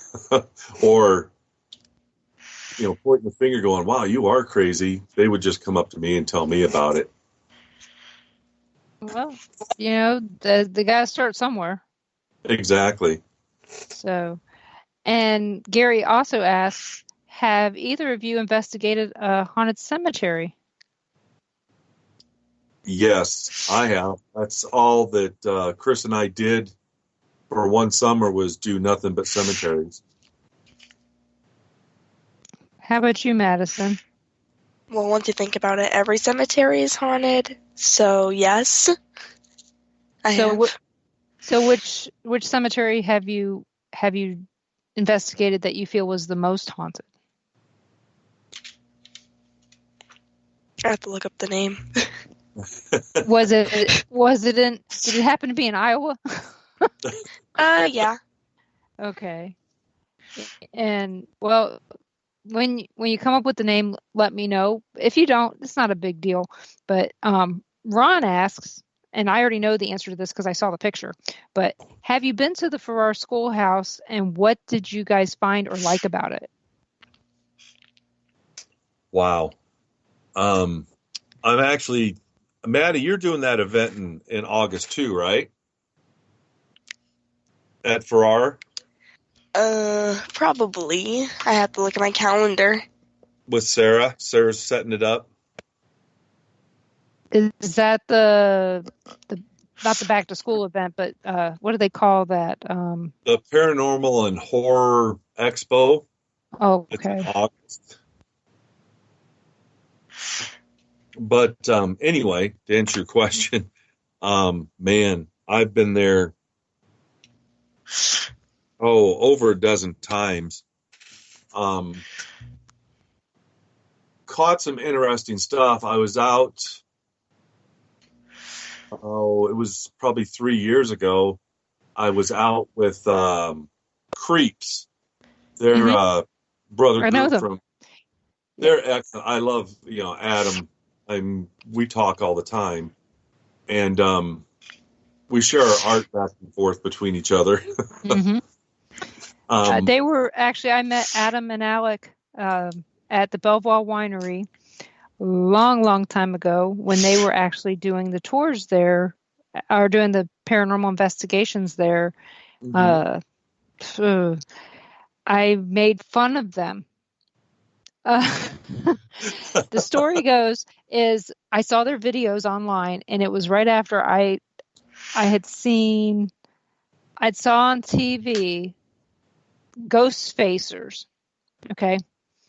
or, pointing the finger going, wow, you are crazy, they would just come up to me and tell me about it. Well, they got to start somewhere. Exactly. So, and Gary also asks, have either of you investigated a haunted cemetery? Yes, I have. That's all that Chris and I did for one summer, was do nothing but cemeteries. How about you, Madison? Well, once you think about it, every cemetery is haunted. So yes, So which cemetery have you investigated that you feel was the most haunted? I have to look up the name. Did it happen to be in Iowa? Yeah. Okay. And well, when you come up with the name, let me know. If you don't, it's not a big deal. But Ron asks, and I already know the answer to this because I saw the picture, but have you been to the Farrar Schoolhouse, and what did you guys find or like about it? Wow. I'm actually, Maddie, you're doing that event in August too, right? At Farrar? Probably. I have to look at my calendar. With Sarah. Sarah's setting it up. Is that the not the back to school event, but what do they call that? The Paranormal and Horror Expo. Oh, okay. It's in August. But anyway, to answer your question, man, I've been there over a dozen times. Caught some interesting stuff. I was out, it was probably 3 years ago. I was out with Creeps. They're brother group from. They're excellent. I love Adam. We talk all the time, and we share our art back and forth between each other. Mm-hmm. They were actually, I met Adam and Alec at the Belvoir Winery long time ago when they were actually doing the tours there, or doing the paranormal investigations there. Mm-hmm. I made fun of them. The story goes is I saw their videos online, and it was right after I saw on TV Ghost Facers. Okay.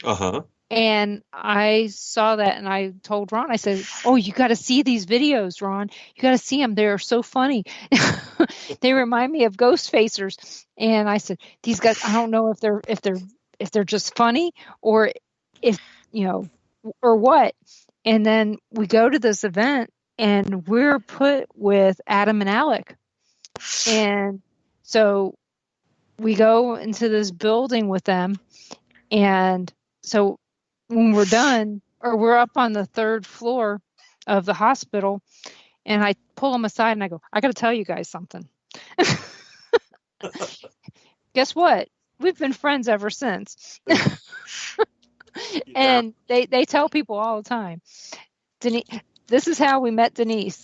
Uh-huh. And I saw that, and I told Ron, I said, "Oh, you got to see these videos, Ron. You got to see them. They're so funny. They remind me of ghost facers." And I said, "These guys, I don't know if they're just funny, or if, or what." And then we go to this event, and we're put with Adam and Alec. And so we go into this building with them. And so when we're done, or we're up on the 3rd floor of the hospital, and I pull them aside and I go, "I got to tell you guys something." Guess what? We've been friends ever since. And they tell people all the time, Denise, this is how we met Denise.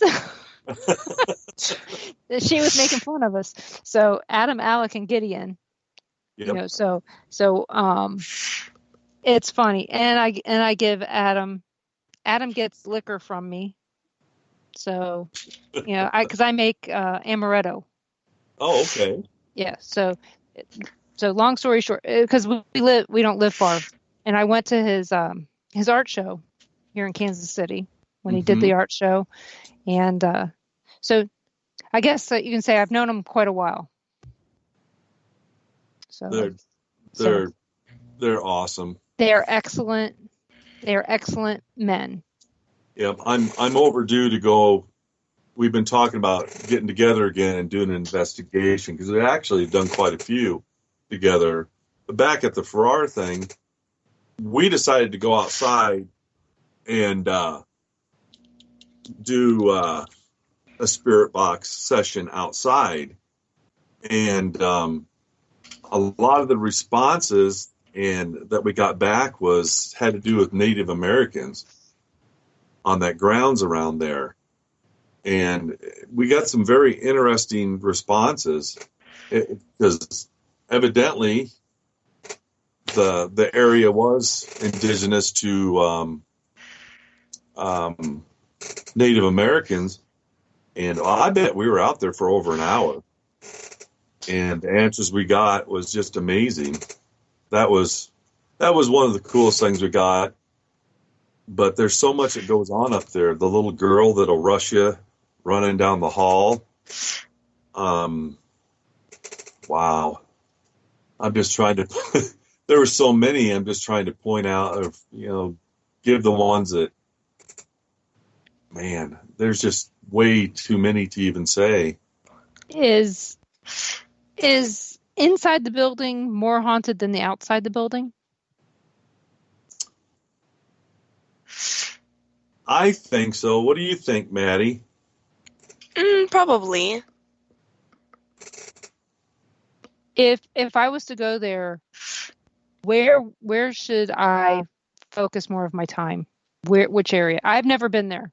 She was making fun of us. So Adam, Alec, and Gideon. Yep. So it's funny, and I give Adam gets liquor from me. So, because I make amaretto. Oh, okay. Yeah. So long story short, because we don't live far, and I went to his art show here in Kansas City when he did the art show, and so I guess you can say I've known him quite a while. So they're awesome. They are excellent. They are excellent men. Yep, I'm overdue to go. We've been talking about getting together again and doing an investigation, because we actually have done quite a few together. But back at the Farrar thing, we decided to go outside and do a spirit box session outside, and a lot of the responses that we got back had to do with Native Americans on that grounds around there. And we got some very interesting responses, because evidently the area was indigenous to Native Americans. And I bet we were out there for over an hour. And the answers we got was just amazing. That was one of the coolest things we got. But there's so much that goes on up there. The little girl that'll rush you running down the hall. Wow. I'm just trying to, there were so many, I'm just trying to point out, give the ones that, man, there's just way too many to even say. Is inside the building more haunted than the outside the building? I think so. What do you think, Maddie? Probably. If I was to go there, where should I focus more of my time? Which area? I've never been there.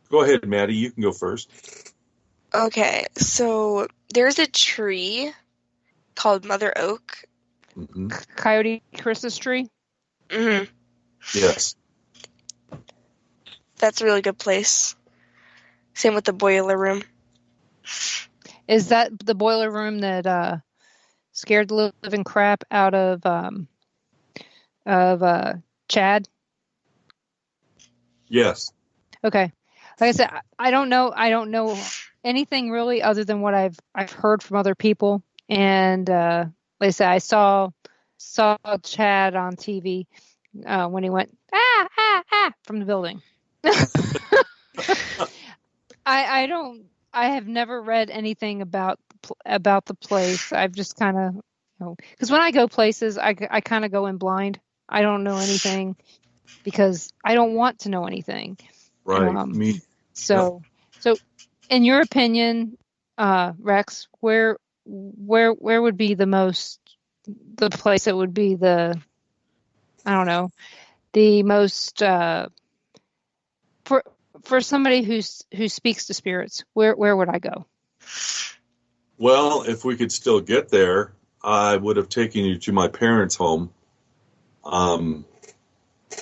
Go ahead, Maddie. You can go first. Okay, so there's a tree called Mother Oak. Mm-hmm. Coyote Christmas tree? Mm-hmm. Yes. That's a really good place. Same with the boiler room. Is that the boiler room that scared the living crap out of Chad? Yes. Okay. Like I said, I don't know anything really other than what I've heard from other people. And like I said, I saw Chad on TV when he went from the building. I have never read anything about the place. I've just kind of, because when I go places, I kind of go in blind. I don't know anything because I don't want to know anything. Right. So in your opinion, Rex, where would be the place that would be the most for somebody who speaks to spirits, where would I go? Well, if we could still get there, I would have taken you to my parents' home,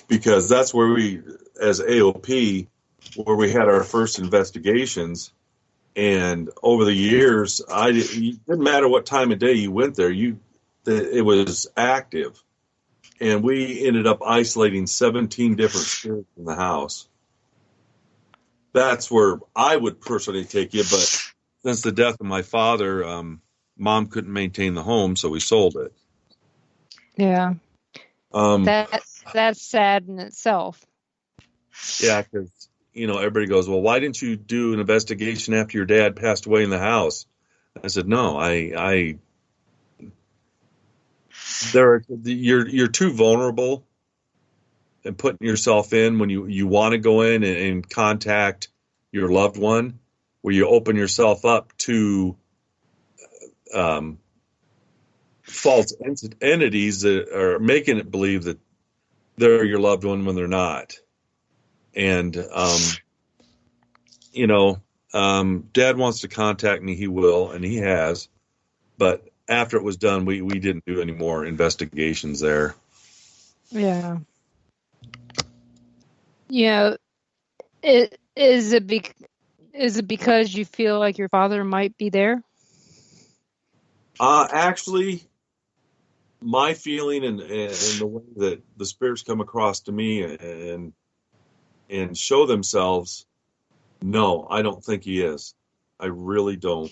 because that's where we, as AOP, where we had our first investigations. And over the years, it didn't matter what time of day you went there, it was active. and we ended up isolating 17 different spirits in the house. That's where I would personally take you, but since the death of my father, Mom couldn't maintain the home, so we sold it. Yeah. That's sad in itself. Yeah, because, everybody goes, well, why didn't you do an investigation after your dad passed away in the house? I said, no, you're too vulnerable and putting yourself in when you want to go in and contact your loved one, where you open yourself up to false entities that are making it believe that they're your loved one when they're not. And, Dad wants to contact me. He will, and he has. But after it was done, we didn't do any more investigations there. Yeah. Is it because you feel like your father might be there? Actually, my feeling and the way that the spirits come across to me and show themselves, no, I don't think he is. I really don't.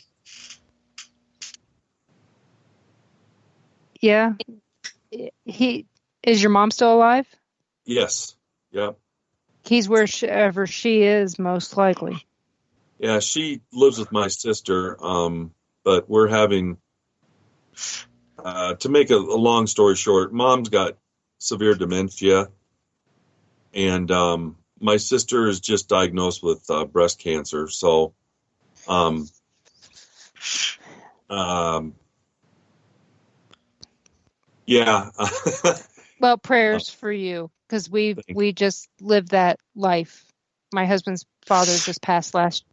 Yeah. Is your mom still alive? Yes. Yep. He's wherever she is, most likely. Yeah, she lives with my sister, but we're having, to make a long story short, Mom's got severe dementia, and my sister is just diagnosed with breast cancer. So, yeah. Well, prayers for you, because we just lived that life. My husband's father just passed last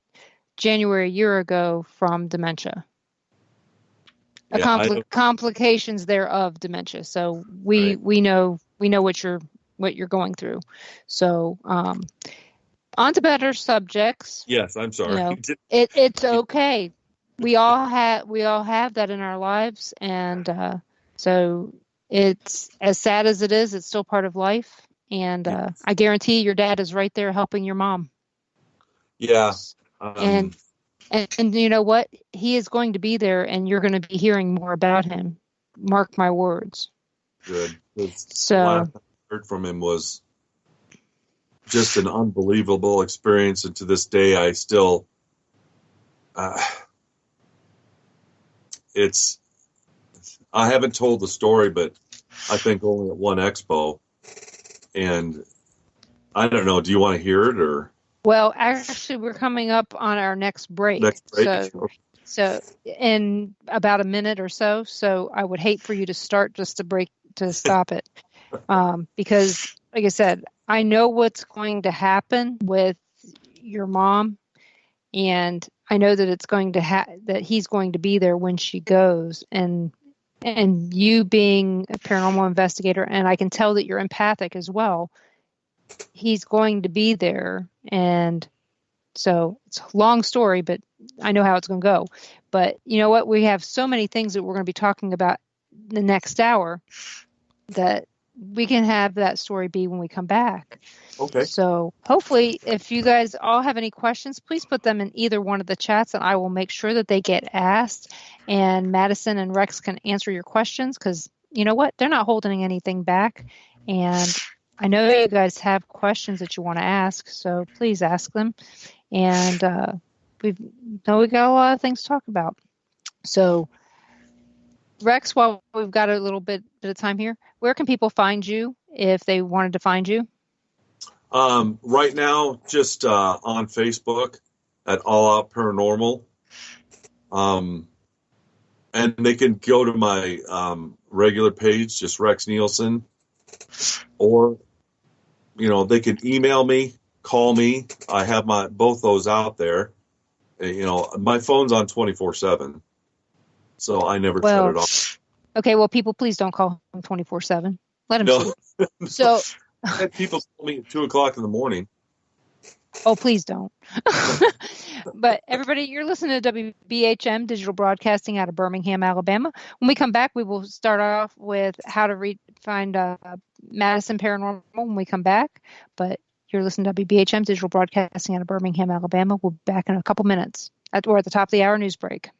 January, a year ago, from dementia. Complications thereof dementia. So we know what you're going through. So on to better subjects. Yes, I'm sorry. It's okay. We all have that in our lives, and so it's as sad as it is. It's still part of life, and I guarantee your dad is right there helping your mom. Yeah. And you know what? He is going to be there, and you're going to be hearing more about him. Mark my words. Good. So, the last I heard from him was just an unbelievable experience, and to this day, I still, I haven't told the story, but I think only at one expo, and I don't know. Do you want to hear it or? Well, actually, we're coming up on our next break. So in about a minute or so. So I would hate for you to start just to stop it. Because, like I said, I know what's going to happen with your mom, and I know that it's going to that he's going to be there when she goes, and you being a paranormal investigator, and I can tell that you're empathic as well. He's going to be there, and so it's a long story, but I know how it's going to go. But you know what? We have so many things that we're going to be talking about the next hour that we can have that story be when we come back. Okay. So hopefully, if you guys all have any questions, please put them in either one of the chats, and I will make sure that they get asked. And Madison and Rex can answer your questions, because you know what? They're not holding anything back. And I know you guys have questions that you want to ask, so please ask them. And we got a lot of things to talk about. So, Rex, while we've got a little bit of time here, where can people find you if they wanted to find you? Right now, just on Facebook at All Out Paranormal. And they can go to my regular page, just Rex Nielson, or they could email me, call me. I have both those out there. My phone's on 24/7, so I never shut it off. Okay, well, people, please don't call him 24/7. Let him sleep. So people call me at 2:00 in the morning. Oh, please don't. But everybody, you're listening to WBHM Digital Broadcasting out of Birmingham, Alabama. When we come back, we will start off with how to find Madison Paranormal when we come back. But you're listening to WBHM Digital Broadcasting out of Birmingham, Alabama. We'll be back in a couple minutes. We're at the top of the hour news break.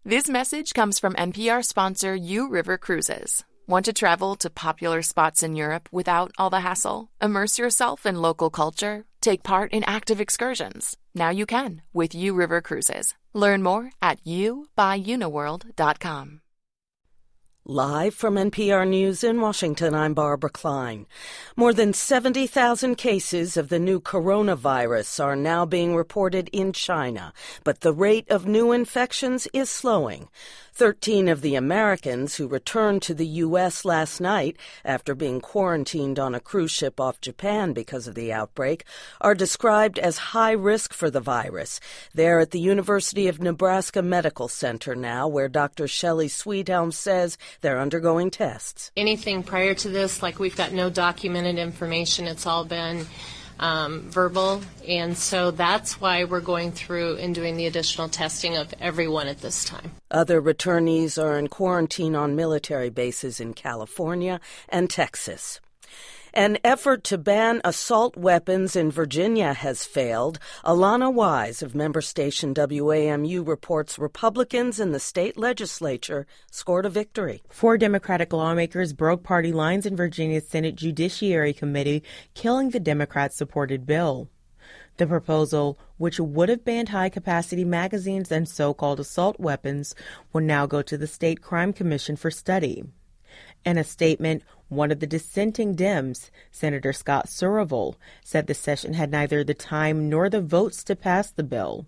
This message comes from NPR sponsor U River Cruises. Want to travel to popular spots in Europe without all the hassle? Immerse yourself in local culture? Take part in active excursions? Now you can with U River Cruises. Learn more at ubyuniworld.com. Live from NPR News in Washington, I'm Barbara Klein. More than 70,000 cases of the new coronavirus are now being reported in China, but the rate of new infections is slowing. 13 of the Americans who returned to the U.S. last night after being quarantined on a cruise ship off Japan because of the outbreak are described as high risk for the virus. They're at the University of Nebraska Medical Center now, where Dr. Shelley Sweethelm says they're undergoing tests. Anything prior to this, like we've got no documented information, it's all been verbal, and so that's why we're going through and doing the additional testing of everyone at this time. Other returnees are in quarantine on military bases in California and Texas. An effort to ban assault weapons in Virginia has failed. Alana Wise of member station WAMU reports Republicans in the state legislature scored a victory. 4 Democratic lawmakers broke party lines in Virginia's Senate Judiciary Committee, killing the Democrat-supported bill. The proposal, which would have banned high-capacity magazines and so-called assault weapons, will now go to the State Crime Commission for study. In a statement, one of the dissenting Dems, Senator Scott Surival, said the session had neither the time nor the votes to pass the bill.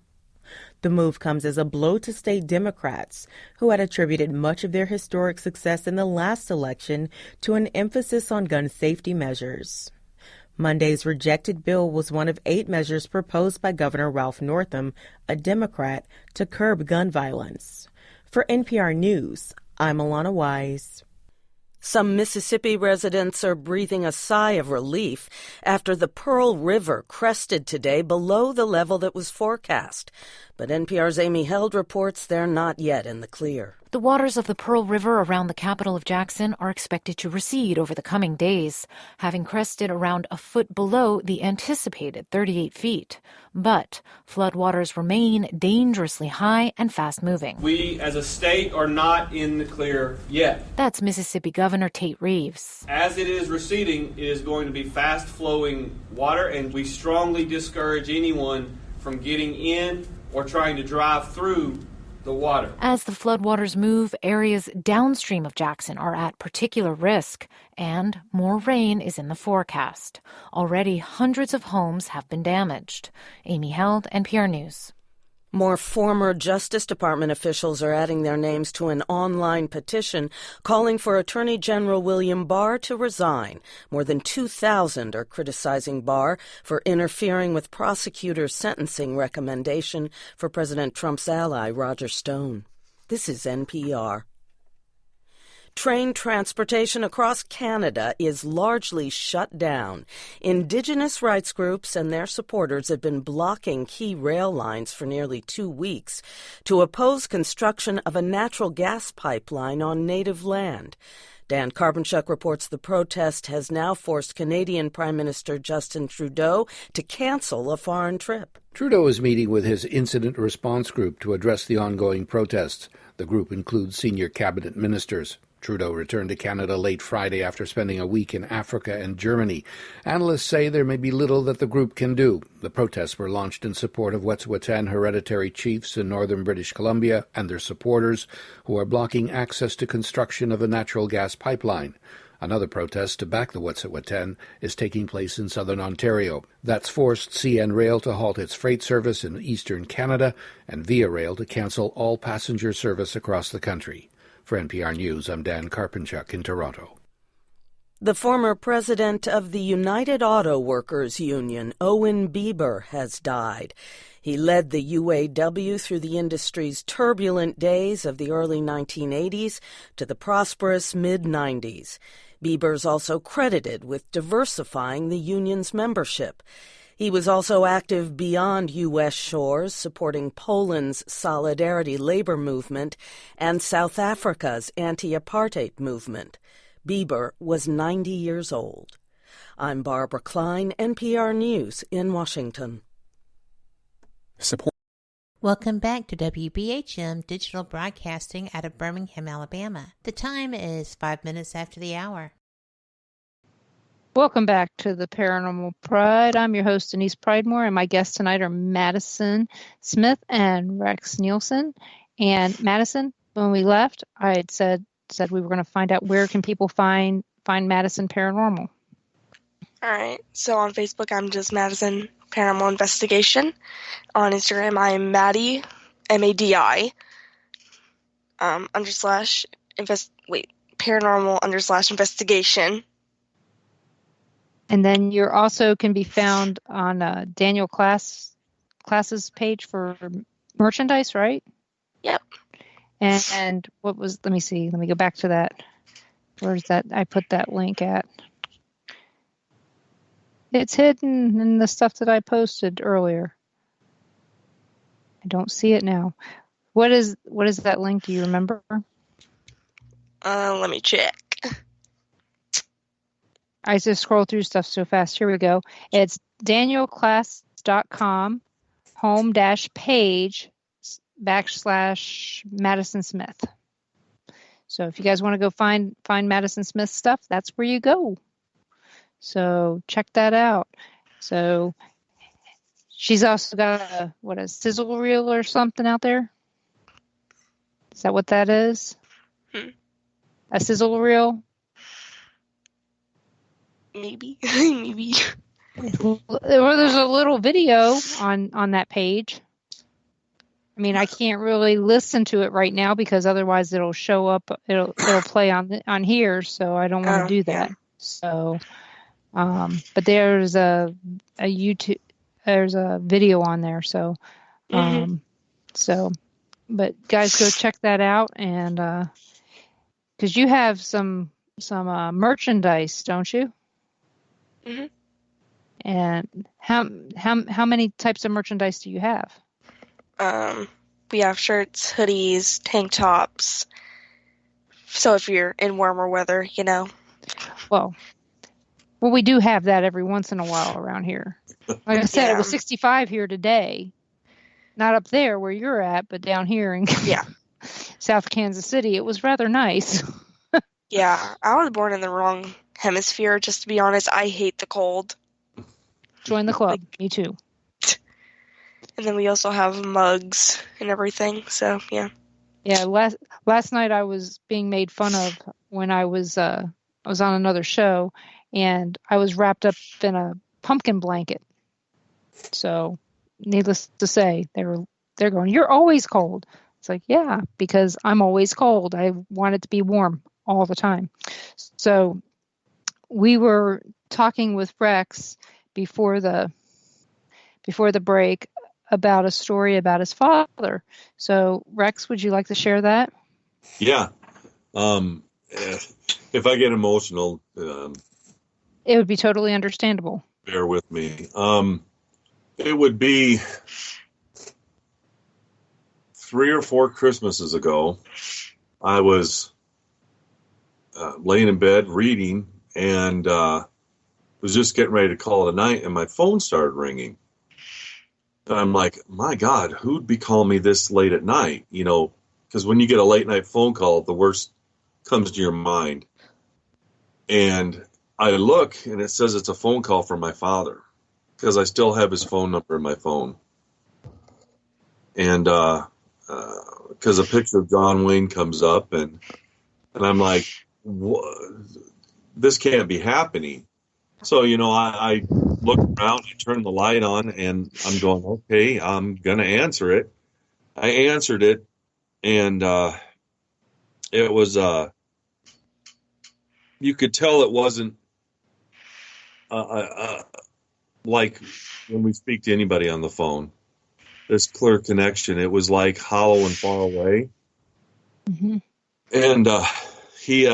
The move comes as a blow to state Democrats, who had attributed much of their historic success in the last election to an emphasis on gun safety measures. Monday's rejected bill was one of 8 measures proposed by Governor Ralph Northam, a Democrat, to curb gun violence. For NPR News, I'm Alana Wise. Some Mississippi residents are breathing a sigh of relief after the Pearl River crested today below the level that was forecast. But NPR's Amy Held reports they're not yet in the clear. The waters of the Pearl River around the capital of Jackson are expected to recede over the coming days, having crested around a foot below the anticipated 38 feet. But floodwaters remain dangerously high and fast-moving. We, as a state, are not in the clear yet. That's Mississippi Governor Tate Reeves. As it is receding, it is going to be fast-flowing water, and we strongly discourage anyone from getting in or trying to drive through the water. As the floodwaters move, areas downstream of Jackson are at particular risk, and more rain is in the forecast. Already, hundreds of homes have been damaged. Amy Held, NPR News. More former Justice Department officials are adding their names to an online petition calling for Attorney General William Barr to resign. More than 2,000 are criticizing Barr for interfering with prosecutors' sentencing recommendation for President Trump's ally, Roger Stone. This is NPR. Train transportation across Canada is largely shut down. Indigenous rights groups and their supporters have been blocking key rail lines for nearly 2 weeks to oppose construction of a natural gas pipeline on native land. Dan Karpenchuk reports the protest has now forced Canadian Prime Minister Justin Trudeau to cancel a foreign trip. Trudeau is meeting with his incident response group to address the ongoing protests. The group includes senior cabinet ministers. Trudeau returned to Canada late Friday after spending a week in Africa and Germany. Analysts say there may be little that the group can do. The protests were launched in support of Wet'suwet'en hereditary chiefs in northern British Columbia and their supporters, who are blocking access to construction of a natural gas pipeline. Another protest to back the Wet'suwet'en is taking place in southern Ontario. That's forced CN Rail to halt its freight service in eastern Canada and Via Rail to cancel all passenger service across the country. For NPR News, I'm Dan Karpenchuk in Toronto. The former president of the United Auto Workers Union, Owen Bieber, has died. He led the UAW through the industry's turbulent days of the early 1980s to the prosperous mid-90s. Bieber's also credited with diversifying the union's membership. He was also active beyond U.S. shores, supporting Poland's Solidarity labor movement and South Africa's anti-apartheid movement. Bieber was 90 years old. I'm Barbara Klein, NPR News in Washington. Welcome back to WBHM Digital Broadcasting out of Birmingham, Alabama. The time is 5 minutes after the hour. Welcome back to the Paranormal Pride. I'm your host, Denise Pridemore, and my guests tonight are Madison Smith and Rex Nielson. And Madison, when we left, I had said we were going to find out where can people find Madison Paranormal. All right. So on Facebook, I'm just Madison Paranormal Investigation. On Instagram, I'm Maddie, MADI, paranormal _investigation. And then you also can be found on Daniel Class's page for merchandise, right? Yep. And what was, let me see, let me go back to that. Where's that? I put that link at. It's hidden in the stuff that I posted earlier. I don't see it now. What is that link? Do you remember? Let me check. I just scroll through stuff so fast. Here we go. It's danielclass.com home-page / Madison Smith. So if you guys want to go find Madison Smith stuff, that's where you go. So check that out. So she's also got a sizzle reel or something out there. Is that what that is? A sizzle reel? Maybe. Maybe. Well, there's a little video on that page. I mean, I can't really listen to it right now because otherwise it'll show up. It'll play on here, so I don't want to do that. Yeah. So, but there's a YouTube. There's a video on there. So, but guys, go check that out, and because you have some merchandise, don't you? Mm-hmm. And how many types of merchandise do you have? We have shirts, hoodies, tank tops. So if you're in warmer weather, Well, we do have that every once in a while around here. Like I said, It was 65 here today. Not up there where you're at, but down here in South Kansas City, it was rather nice. Yeah, I was born in the wrong hemisphere, just to be honest. I hate the cold. Join the club. Me too. And then we also have mugs and everything. So yeah. Yeah. Last night I was being made fun of when I was on another show, and I was wrapped up in a pumpkin blanket. So, needless to say, they're going, "You're always cold." It's like, yeah, because I'm always cold. I want it to be warm all the time. So, we were talking with Rex before the break about a story about his father. So, Rex, would you like to share that? Yeah. If I get emotional, it would be totally understandable. Bear with me. It would be 3 or 4 Christmases ago. I was laying in bed reading, and was just getting ready to call it a night, and my phone started ringing. And I'm like, my God, who'd be calling me this late at night? Because when you get a late night phone call, the worst comes to your mind. And I look, and it says it's a phone call from my father, because I still have his phone number in my phone. And because a picture of John Wayne comes up, and I'm like, this can't be happening. So, I look around, I turn the light on, and I'm going, okay, I'm going to answer it. I answered it, and it was you could tell it wasn't like when we speak to anybody on the phone. This clear connection. It was like hollow and far away. Mm-hmm. And he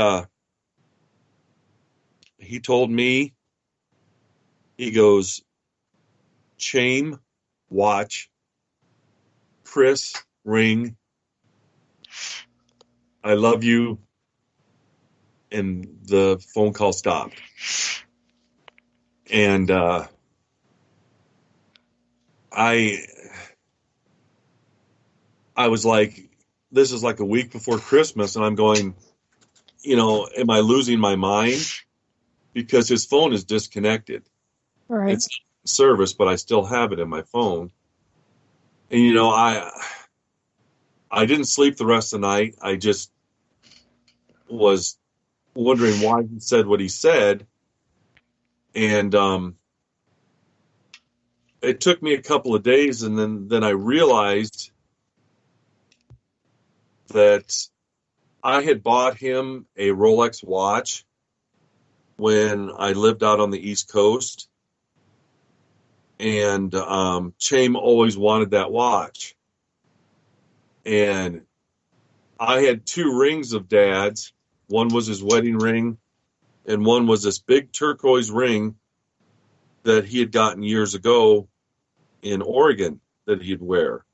told me, he goes, Chame, watch, Chris, ring, I love you, and the phone call stopped. And I was like, this is like a week before Christmas, and I'm going, am I losing my mind? Because his phone is disconnected. Right. It's in service, but I still have it in my phone. And, I didn't sleep the rest of the night. I just was wondering why he said what he said. And it took me a couple of days, and then I realized that I had bought him a Rolex watch when I lived out on the East Coast. And Chame always wanted that watch. And I had 2 rings of Dad's. One was his wedding ring, and one was this big turquoise ring that he had gotten years ago in Oregon that he'd wear.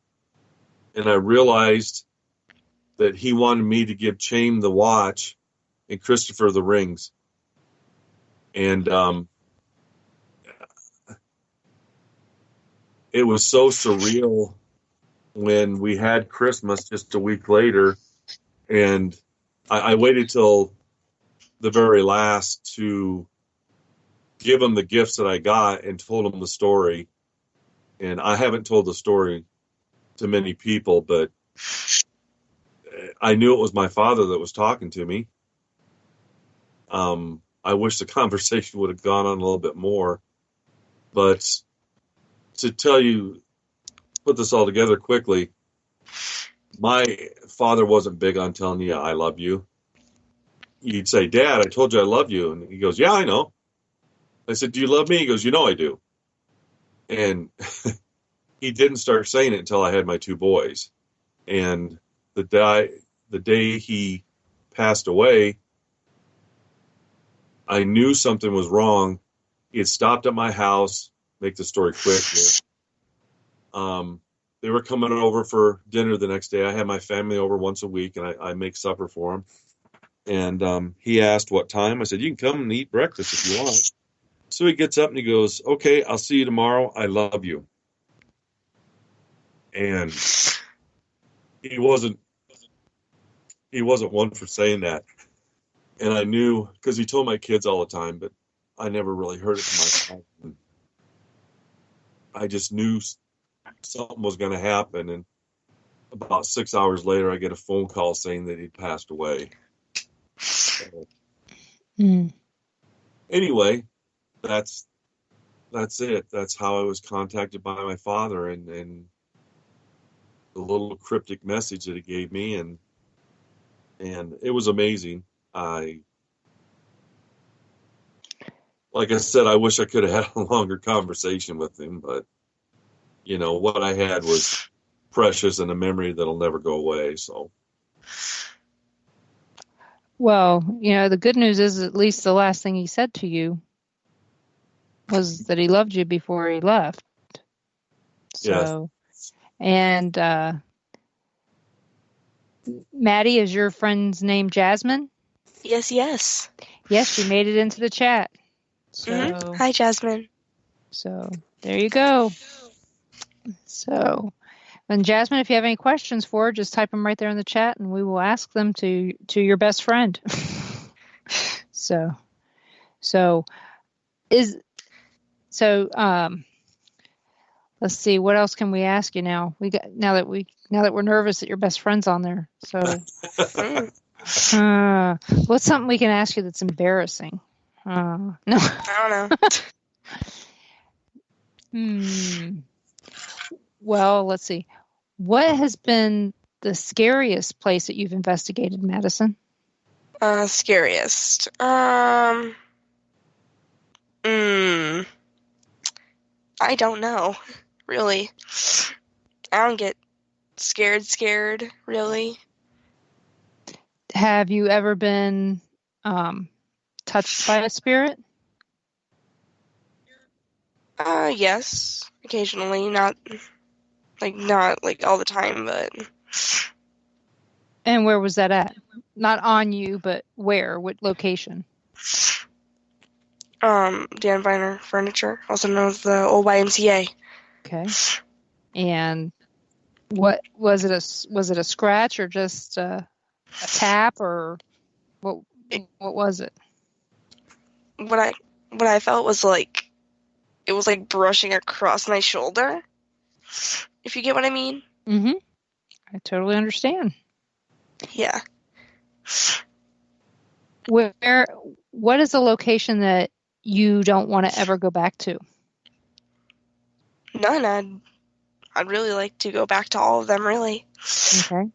And I realized that he wanted me to give Chame the watch and Christopher the rings. And it was so surreal when we had Christmas just a week later, and I waited till the very last to give him the gifts that I got and told him the story. And I haven't told the story to many people, but I knew it was my father that was talking to me. I wish the conversation would have gone on a little bit more, but to tell you, put this all together quickly, my father wasn't big on telling you I love you. You'd say, Dad, I told you I love you. And he goes, yeah, I know. I said, do you love me? He goes, I do. And he didn't start saying it until I had my 2 boys. And the day he passed away, I knew something was wrong. He had stopped at my house. Make the story quick here. They were coming over for dinner the next day. I had my family over once a week, and I make supper for them. And he asked what time. I said, you can come and eat breakfast if you want. So he gets up and he goes, okay, I'll see you tomorrow. I love you. And he wasn't one for saying that. And I knew, because he told my kids all the time, but I never really heard it from my side. I just knew something was going to happen. And about 6 hours later, I get a phone call saying that he'd passed away. So, Anyway, that's it. That's how I was contacted by my father, and the little cryptic message that he gave me, and it was amazing. Like I said, I wish I could have had a longer conversation with him, but what I had was precious and a memory that'll never go away. So, well, the good news is at least the last thing he said to you was that he loved you before he left. So, yes. And Maddie, is your friend's name Jasmine? Yes. Yes, she made it into the chat. So, Hi, Jasmine. So there you go. So, and Jasmine, if you have any questions for her, just type them right there in the chat, and we will ask them to your best friend. Let's see, what else can we ask you now? Now that we're nervous that your best friend's on there. So, what's something we can ask you that's embarrassing? No, I don't know. Well, let's see. What has been the scariest place that you've investigated, Madison? Scariest. I don't know, really. I don't get scared, really. Have you ever been touched by a spirit? Yes, occasionally. Not like all the time, but. And where was that at? Not on you, but where? What location? Dan Viner Furniture, also known as the old YMCA. Okay. And what was it? Was it a scratch or just a tap, or what was it? What I felt was like it was like brushing across my shoulder. If you get what I mean. Mm-hmm. I totally understand. Yeah. What is a location that you don't want to ever go back to? None. I'd really like to go back to all of them, really. Okay.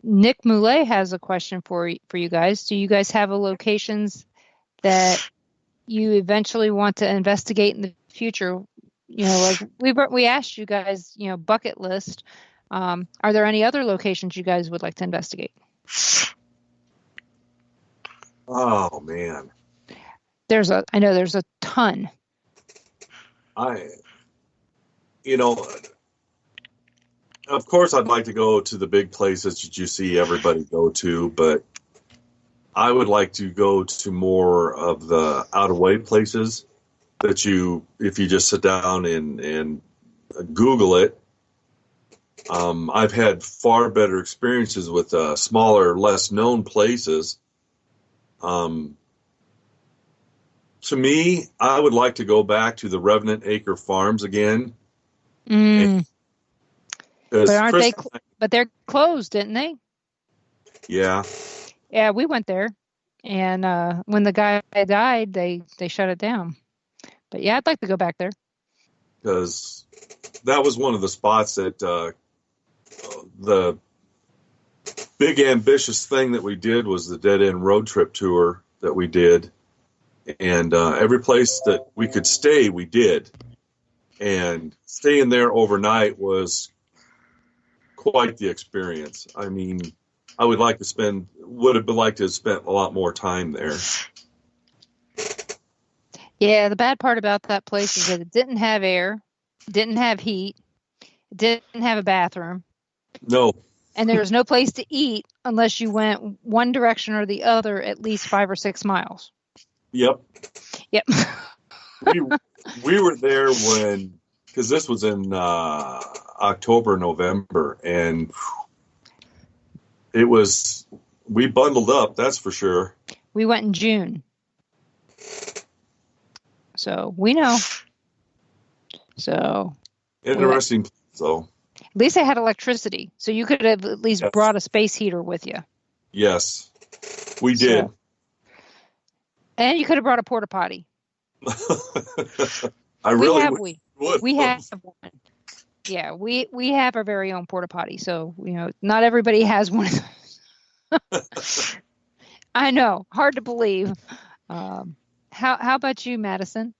Nick Moulet has a question for you guys. Do you guys have locations that you eventually want to investigate in the future? You know, like we asked you guys, bucket list. Are there any other locations you guys would like to investigate? Oh man. I know there's a ton. Of course I'd like to go to the big places that you see everybody go to, but I would like to go to more of the out of way places that if you just sit down and Google it. I've had far better experiences with smaller, less known places. To me, I would like to go back to the Revenant Acre Farms again. But they're closed, didn't they? Yeah. Yeah, we went there, and when the guy died, they shut it down. But yeah, I'd like to go back there. Because that was one of the spots that the big ambitious thing that we did was the Dead End Road Trip tour that we did. And every place that we could stay, we did. And staying there overnight was quite the experience. I mean, I would have spent a lot more time there. Yeah, the bad part about that place is that it didn't have air, didn't have heat, didn't have a bathroom. No. And there was no place to eat unless you went one direction or the other at least 5 or 6 miles. Yep. we were there because this was in October, November, and we bundled up, that's for sure. We went in June. So we know. So interesting. So at least they had electricity, so you could have at least brought a space heater with you. Yes, we did. So, and you could have brought a porta potty. I really would. We have one. Yeah, we have our very own porta potty, so not everybody has one of those. I know, hard to believe. How about you, Madison?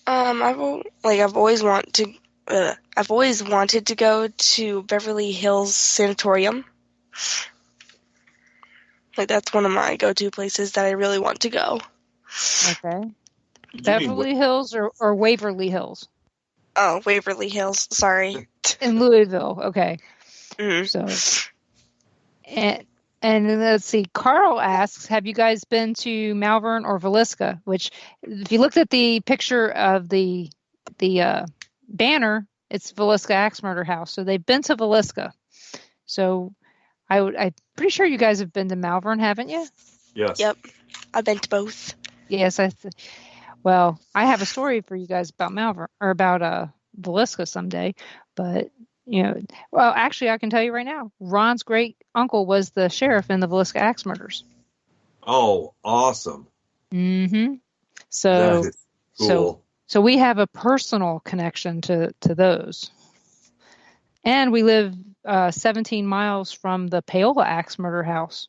I've always wanted to go to Beverly Hills Sanatorium. Like, that's one of my go-to places that I really want to go. Okay. Beverly Hills or Waverly Hills? Oh, Waverly Hills. Sorry. In Louisville. Okay. Mm-hmm. So, and let's see. Carl asks, have you guys been to Malvern or Villisca? Which, if you looked at the picture of the banner, it's Villisca Axe Murder House. So they've been to Villisca. So I'm pretty sure you guys have been to Malvern, haven't you? Yes. Yep. I've been to both. Yes. Well, I have a story for you guys about Malvern or about Villisca someday, but well, actually, I can tell you right now. Ron's great uncle was the sheriff in the Villisca Axe murders. Oh, awesome! Mm-hmm. So, that is cool. So we have a personal connection to those, and we live 17 miles from the Paola Axe murder house.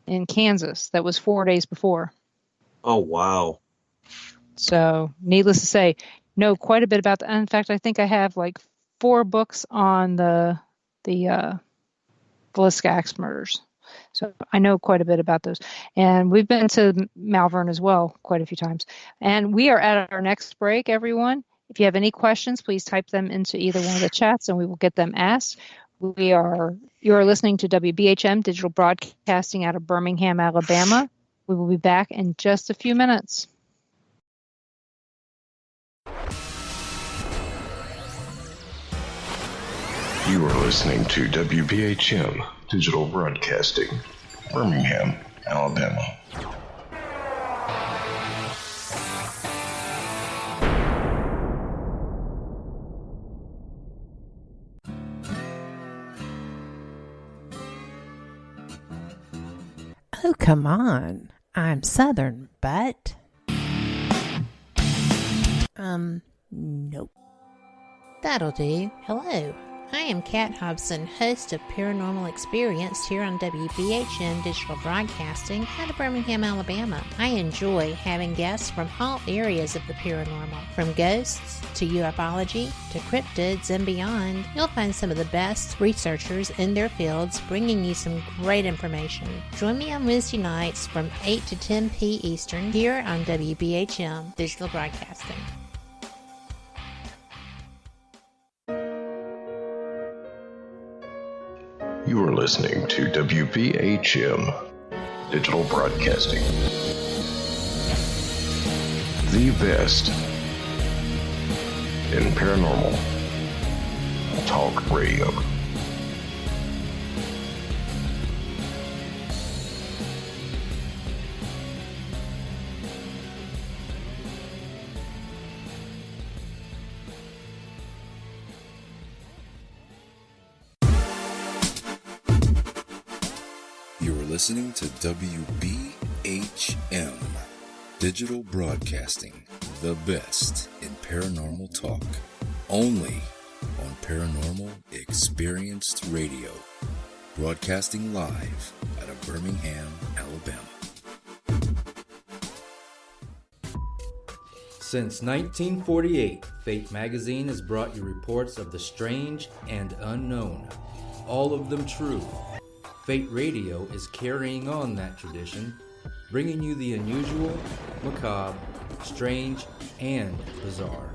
in Kansas. That was 4 days before. Oh, wow. So, needless to say, know quite a bit about that. In fact, I think I have like 4 books on the Villisca Axe murders. So I know quite a bit about those. And we've been to Malvern as well quite a few times. And we are at our next break, everyone. If you have any questions, please type them into either one of the chats and we will get them asked. You are listening to WBHM Digital Broadcasting out of Birmingham, Alabama. We will be back in just a few minutes. You are listening to WBHM Digital Broadcasting, Birmingham, Alabama. Oh, come on. I'm Southern, but... nope. That'll do. Hello. I am Kat Hobson, host of Paranormal Experience here on WBHM Digital Broadcasting out of Birmingham, Alabama. I enjoy having guests from all areas of the paranormal, from ghosts to ufology to cryptids and beyond. You'll find some of the best researchers in their fields bringing you some great information. Join me on Wednesday nights from 8 to 10 p. Eastern here on WBHM Digital Broadcasting. You are listening to WBHM Digital Broadcasting, the best in paranormal talk radio. Listening to WBHM Digital Broadcasting, the best in paranormal talk, only on Paranormal Experienced Radio, broadcasting live out of Birmingham, Alabama. Since 1948, Fate magazine has brought you reports of the strange and unknown, all of them true. Fate Radio is carrying on that tradition, bringing you the unusual, macabre, strange, and bizarre.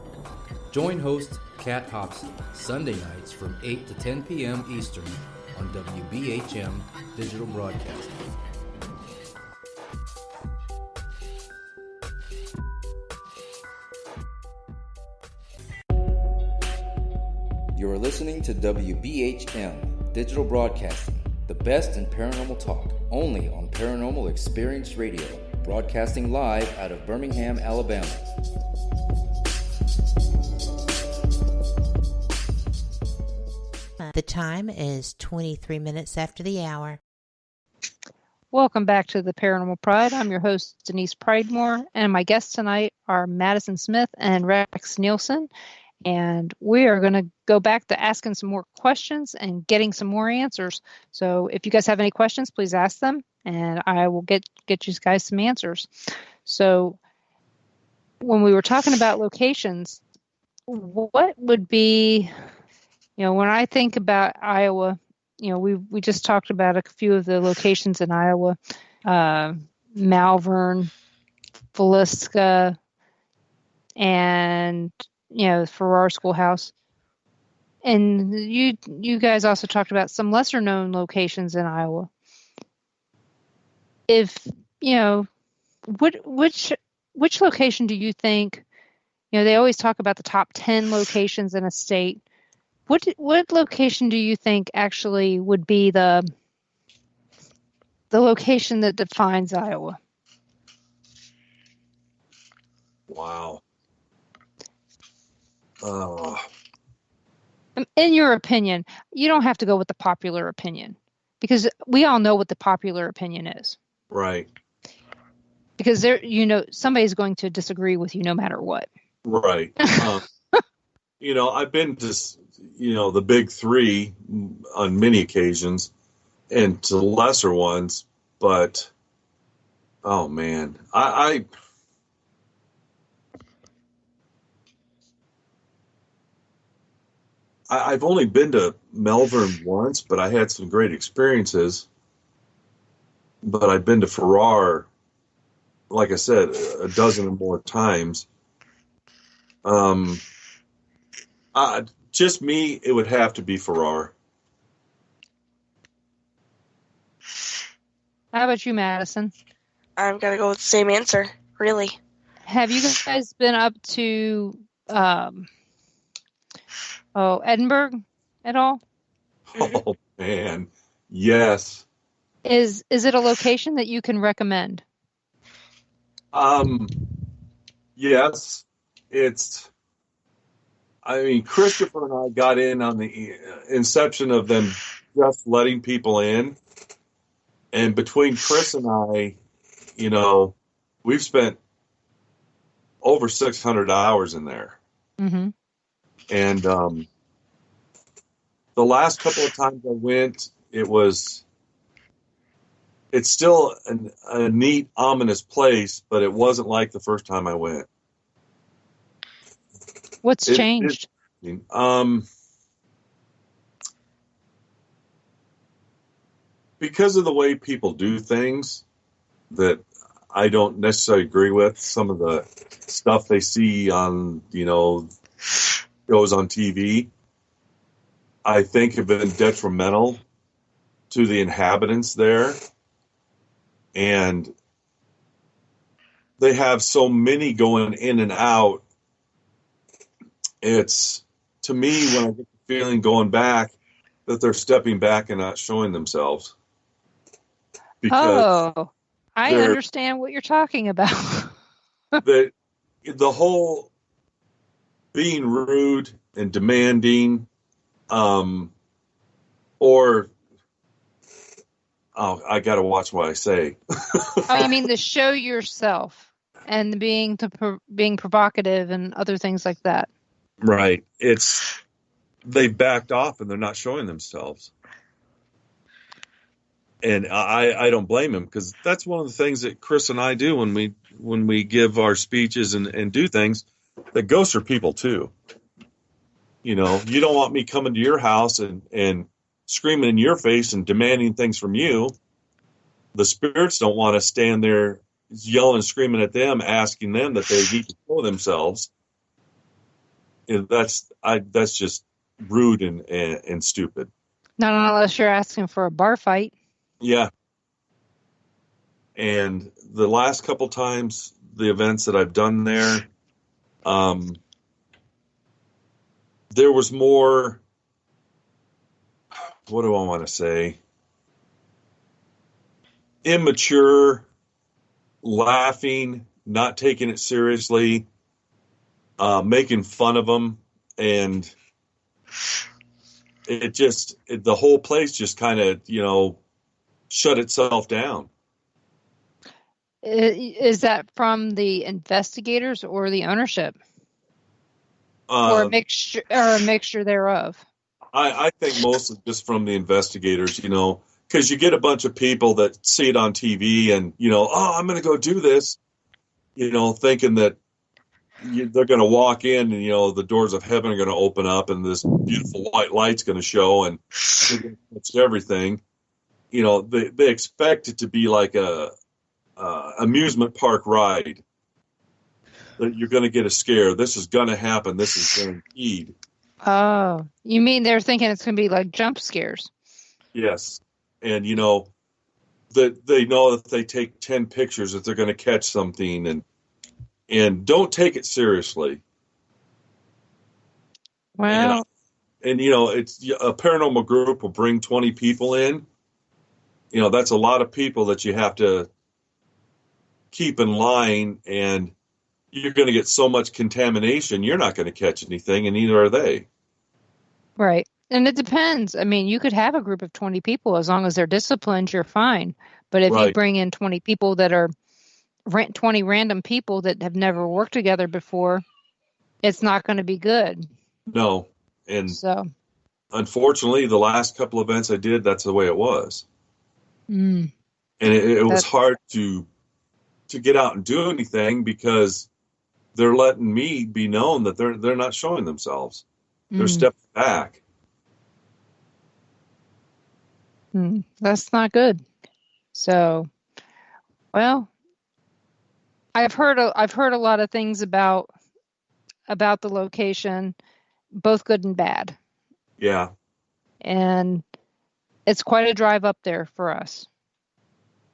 Join host Kat Hobson Sunday nights from 8 to 10 p.m. Eastern on WBHM Digital Broadcasting. You are listening to WBHM Digital Broadcasting, the best in paranormal talk, only on Paranormal Experience Radio, broadcasting live out of Birmingham, Alabama. The time is 23 minutes after the hour. Welcome back to the Paranormal Pride. I'm your host, Denise Pridemore, and my guests tonight are Madison Smith and Rex Nielson. And we are going to go back to asking some more questions and getting some more answers. So if you guys have any questions, please ask them, and I will get you guys some answers. So when we were talking about locations, what would be, when I think about Iowa, we just talked about a few of the locations in Iowa, Malvern, Villisca, and Farrar Schoolhouse. And you guys also talked about some lesser known locations in Iowa. If, which location do you think, they always talk about the top 10 locations in a state. What location do you think actually would be the location that defines Iowa? Wow. In your opinion, you don't have to go with the popular opinion, because we all know what the popular opinion is. Right. Because somebody's going to disagree with you no matter what. Right. I've been to, the big three on many occasions, and to lesser ones, But, oh man, I've only been to Melbourne once, but I had some great experiences. But I've been to Farrar, like I said, a dozen or more times. Just me, it would have to be Farrar. How about you, Madison? I'm going to go with the same answer, really. Have you guys been up to Edinburgh at all? Oh, man. Yes. Is it a location that you can recommend? Yes. Christopher and I got in on the inception of them just letting people in. And between Chris and I, we've spent over 600 hours in there. Mm-hmm. And the last couple of times I went, it's still a neat, ominous place, but it wasn't like the first time I went. What's changed? Because of the way people do things that I don't necessarily agree with, some of the stuff they see on, shows on TV, I think have been detrimental to the inhabitants there. And they have so many going in and out. It's, to me, when I get the feeling going back, that they're stepping back and not showing themselves. Because I understand what you're talking about. the whole being rude and demanding, I got to watch what I say. Oh, you mean the show yourself and being provocative and other things like that? Right. They backed off and they're not showing themselves. And I don't blame him, because that's one of the things that Chris and I do when we give our speeches and do things. That goes for people too. You don't want me coming to your house and screaming in your face and demanding things from you. The spirits don't want to stand there yelling and screaming at them, asking them that they need to show themselves. That's just rude and stupid. Not unless you're asking for a bar fight. Yeah. And the last couple times, the events that I've done there, there was more, what do I want to say? Immature, laughing, not taking it seriously, making fun of them. And the whole place just kind of, shut itself down. Is that from the investigators or the ownership? Or a mixture thereof? I think mostly just from the investigators, because you get a bunch of people that see it on TV and, I'm going to go do this, thinking that they're going to walk in and, the doors of heaven are going to open up and this beautiful white light's going to show and it's everything. They expect it to be like a amusement park ride. That you're going to get a scare. This is going to happen. This is guaranteed. Oh, you mean they're thinking it's going to be like jump scares? Yes. And, that they know that if they take 10 pictures that they're going to catch something and don't take it seriously. Well, and it's a paranormal group will bring 20 people in. That's a lot of people that you have to keep in line, and you're going to get so much contamination, you're not going to catch anything, and neither are they. Right. And it depends. I mean, you could have a group of 20 people. As long as they're disciplined, you're fine. But if you bring in 20 people that are 20 random people that have never worked together before, it's not going to be good. No. And so, unfortunately, the last couple events I did, that's the way it was. Mm. And it was hard to get out and do anything because they're letting me be known that they're not showing themselves. They're stepping back. That's not good. So, well, I've heard a lot of things about the location, both good and bad. Yeah. And it's quite a drive up there for us.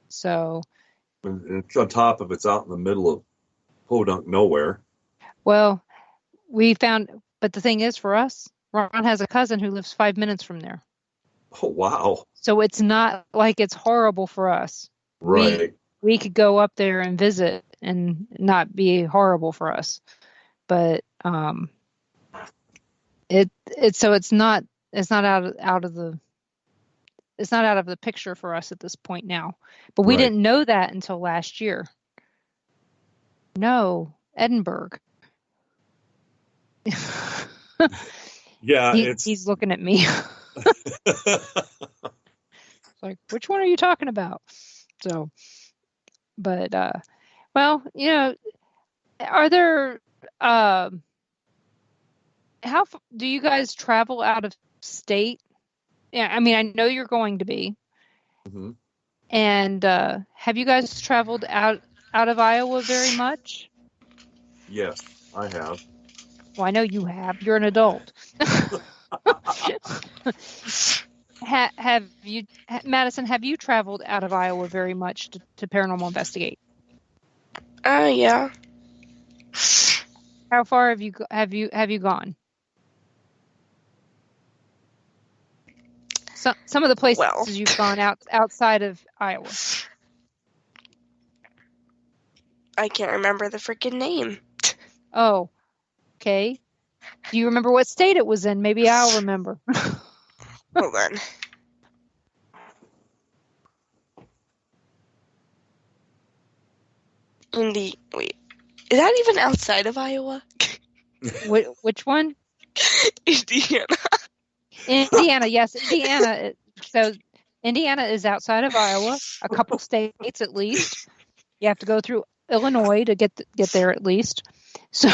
So, And it's on top of it's out in the middle of podunk nowhere. Well, but the thing is for us, Ron has a cousin who lives 5 minutes from there. Oh, wow. So it's not like it's horrible for us. Right. We could go up there and visit and not be horrible for us. But it's not out of the picture for us at this point now. But we didn't know that until last year. No, Edinburgh. Yeah, he's looking at me. It's like, which one are you talking about? So, but well, are there how do you guys travel out of state? Yeah, I mean, I know you're going to be. Mm-hmm. And have you guys traveled out of Iowa very much? Yes, I have. Well, I know you have. You're an adult. Have you, Madison? Have you traveled out of Iowa very much to Paranormal Investigate? Yeah. How far have you gone? Some of the places you've gone outside of Iowa. I can't remember the freaking name. Oh, okay. Do you remember what state it was in? Maybe I'll remember. Hold on. Wait, is that even outside of Iowa? Which one? Indiana. Indiana, yes, Indiana. So Indiana is outside of Iowa, a couple states at least. You have to go through Illinois to get there at least. So,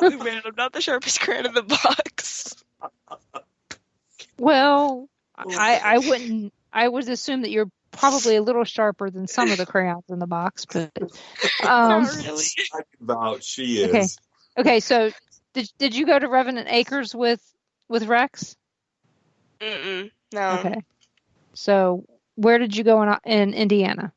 man, I'm not the sharpest crayon in the box. Well, I wouldn't. I would assume that you're probably a little sharper than some of the crayons in the box, but not really. About she is. Okay. So, did you go to Revenant Acres with Rex? No. Okay. So, where did you go in Indiana?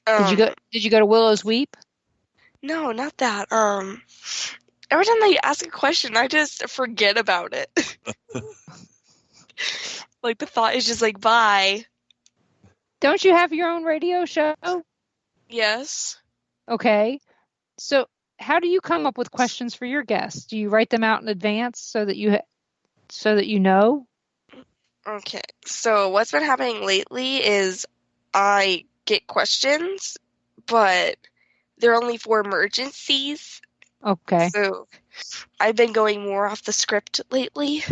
Did you go to Willow's Weep? No, not that. Every time they ask a question, I just forget about it. Like the thought is just like, bye. Don't you have your own radio show? Yes. Okay. So how do you come up with questions for your guests? Do you write them out in advance so that you know? Okay. So what's been happening lately is I get questions, but they're only for emergencies. Okay. So I've been going more off the script lately.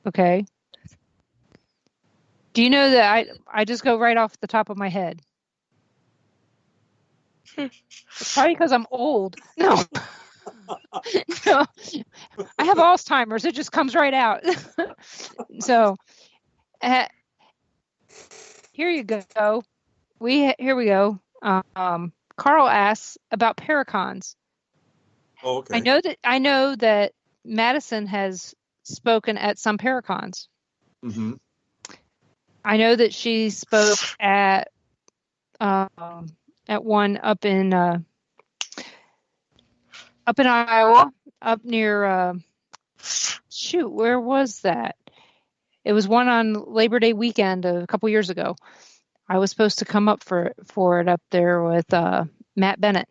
Okay. Do you know that I just go right off the top of my head? It's probably because I'm old. No. No. I have Alzheimer's. It just comes right out. So here you go. Here we go. Carl asks about Paracons. Oh, okay. I know that Madison has spoken at some Paracons. Mm-hmm. I know that she spoke at one up in Iowa, up near where was that? It was one on Labor Day weekend a couple years ago. I was supposed to come up for it up there with Matt Bennett.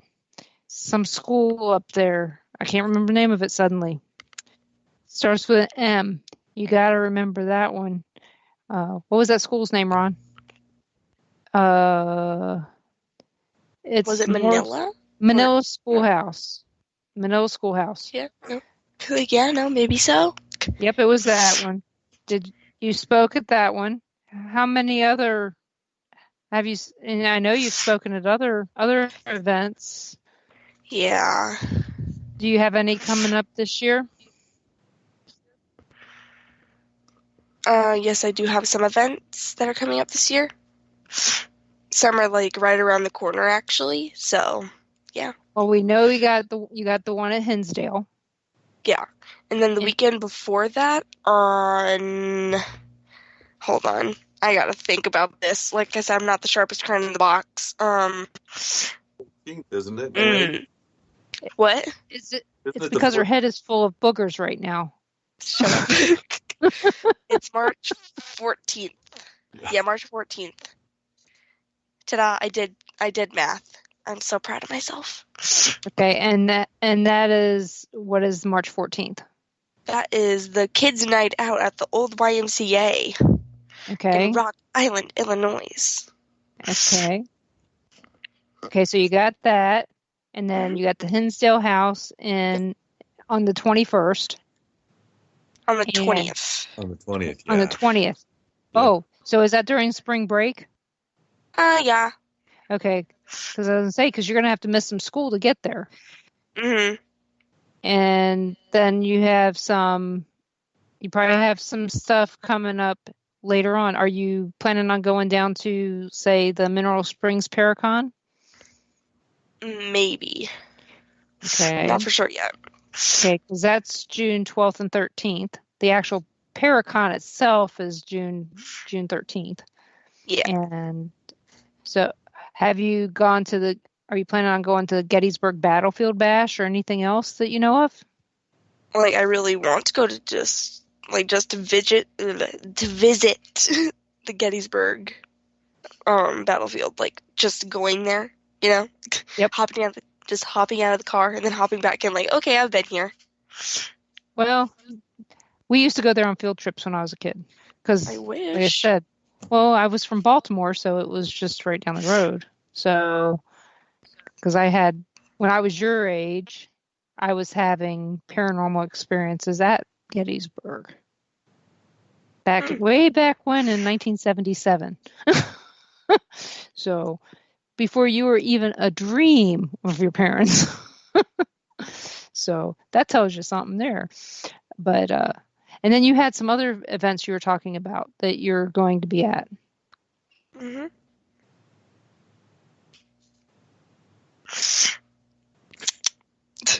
Some school up there. I can't remember the name of it suddenly. Starts with an M. You got to remember that one. What was that school's name, Ron? Was it Manila? Manila Schoolhouse. Manila Schoolhouse. Yeah. No. Yeah, no, maybe so. Yep, it was that one. Did you spoke at that one? How many other have you? And I know you've spoken at other events. Yeah. Do you have any coming up this year? Yes, I do have some events that are coming up this year. Some are like right around the corner, actually. So, yeah. Well, we know you got the one at Hinsdale. Yeah, and then the weekend before that on. Hold on, I gotta think about this. Like I said, I'm not the sharpest crayon in the box. 14th, isn't it? What? Is it? Isn't It's it because the her head is full of boogers right now. Shut up. It's March 14th. Yeah, March 14th. Ta-da! I did math. I'm so proud of myself. Okay, and that is what is March 14th? That is the kids' night out at the old YMCA. Okay. In Rock Island, Illinois. Okay. Okay, so you got that, and then you got the Hinsdale House on the 21st. On the 20th. On the 20th, yeah. On the 20th. Oh, so is that during spring break? Yeah. Okay, because I was going to say, because you're going to have to miss some school to get there. Mm-hmm. And then you probably have some stuff coming up later on. Are you planning on going down to, say, the Mineral Springs Paracon? Maybe. Okay. Not for sure yet. Okay, because that's June 12th and 13th. The actual Paracon itself is June 13th. Yeah. And so are you planning on going to the Gettysburg Battlefield Bash or anything else that you know of? Like, I really want to go to just to visit the Gettysburg battlefield, like just going there, you know? Yep. Hopping out of the car and then hopping back in, like, okay, I've been here. Well, we used to go there on field trips when I was a kid. Because, I wish. like I said, well, I was from Baltimore, so it was just right down the road. So, because when I was your age, I was having paranormal experiences at Gettysburg. Way back when in 1977. So, before you were even a dream of your parents. So, that tells you something there. But, and then you had some other events you were talking about that you're going to be at. Mm-hmm.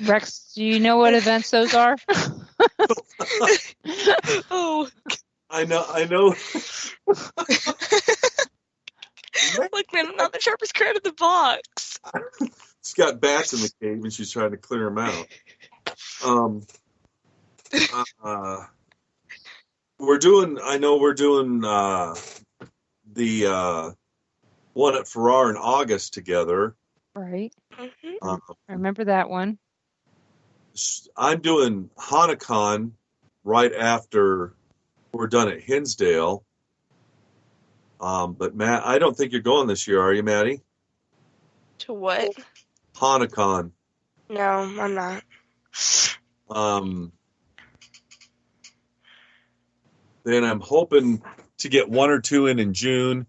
Rex, do you know what events those are? Oh. I know. Look, man, I'm not the sharpest crayon in the box. She's got bats in the cave and she's trying to clear them out. We're doing the one at Farrar in August together. Right. Mm-hmm. I remember that one. I'm doing Hanukkah right after we're done at Hinsdale. But Matt, I don't think you're going this year, are you, Maddie? To what? Hanukkah. No, I'm not. Then I'm hoping to get one or two in June.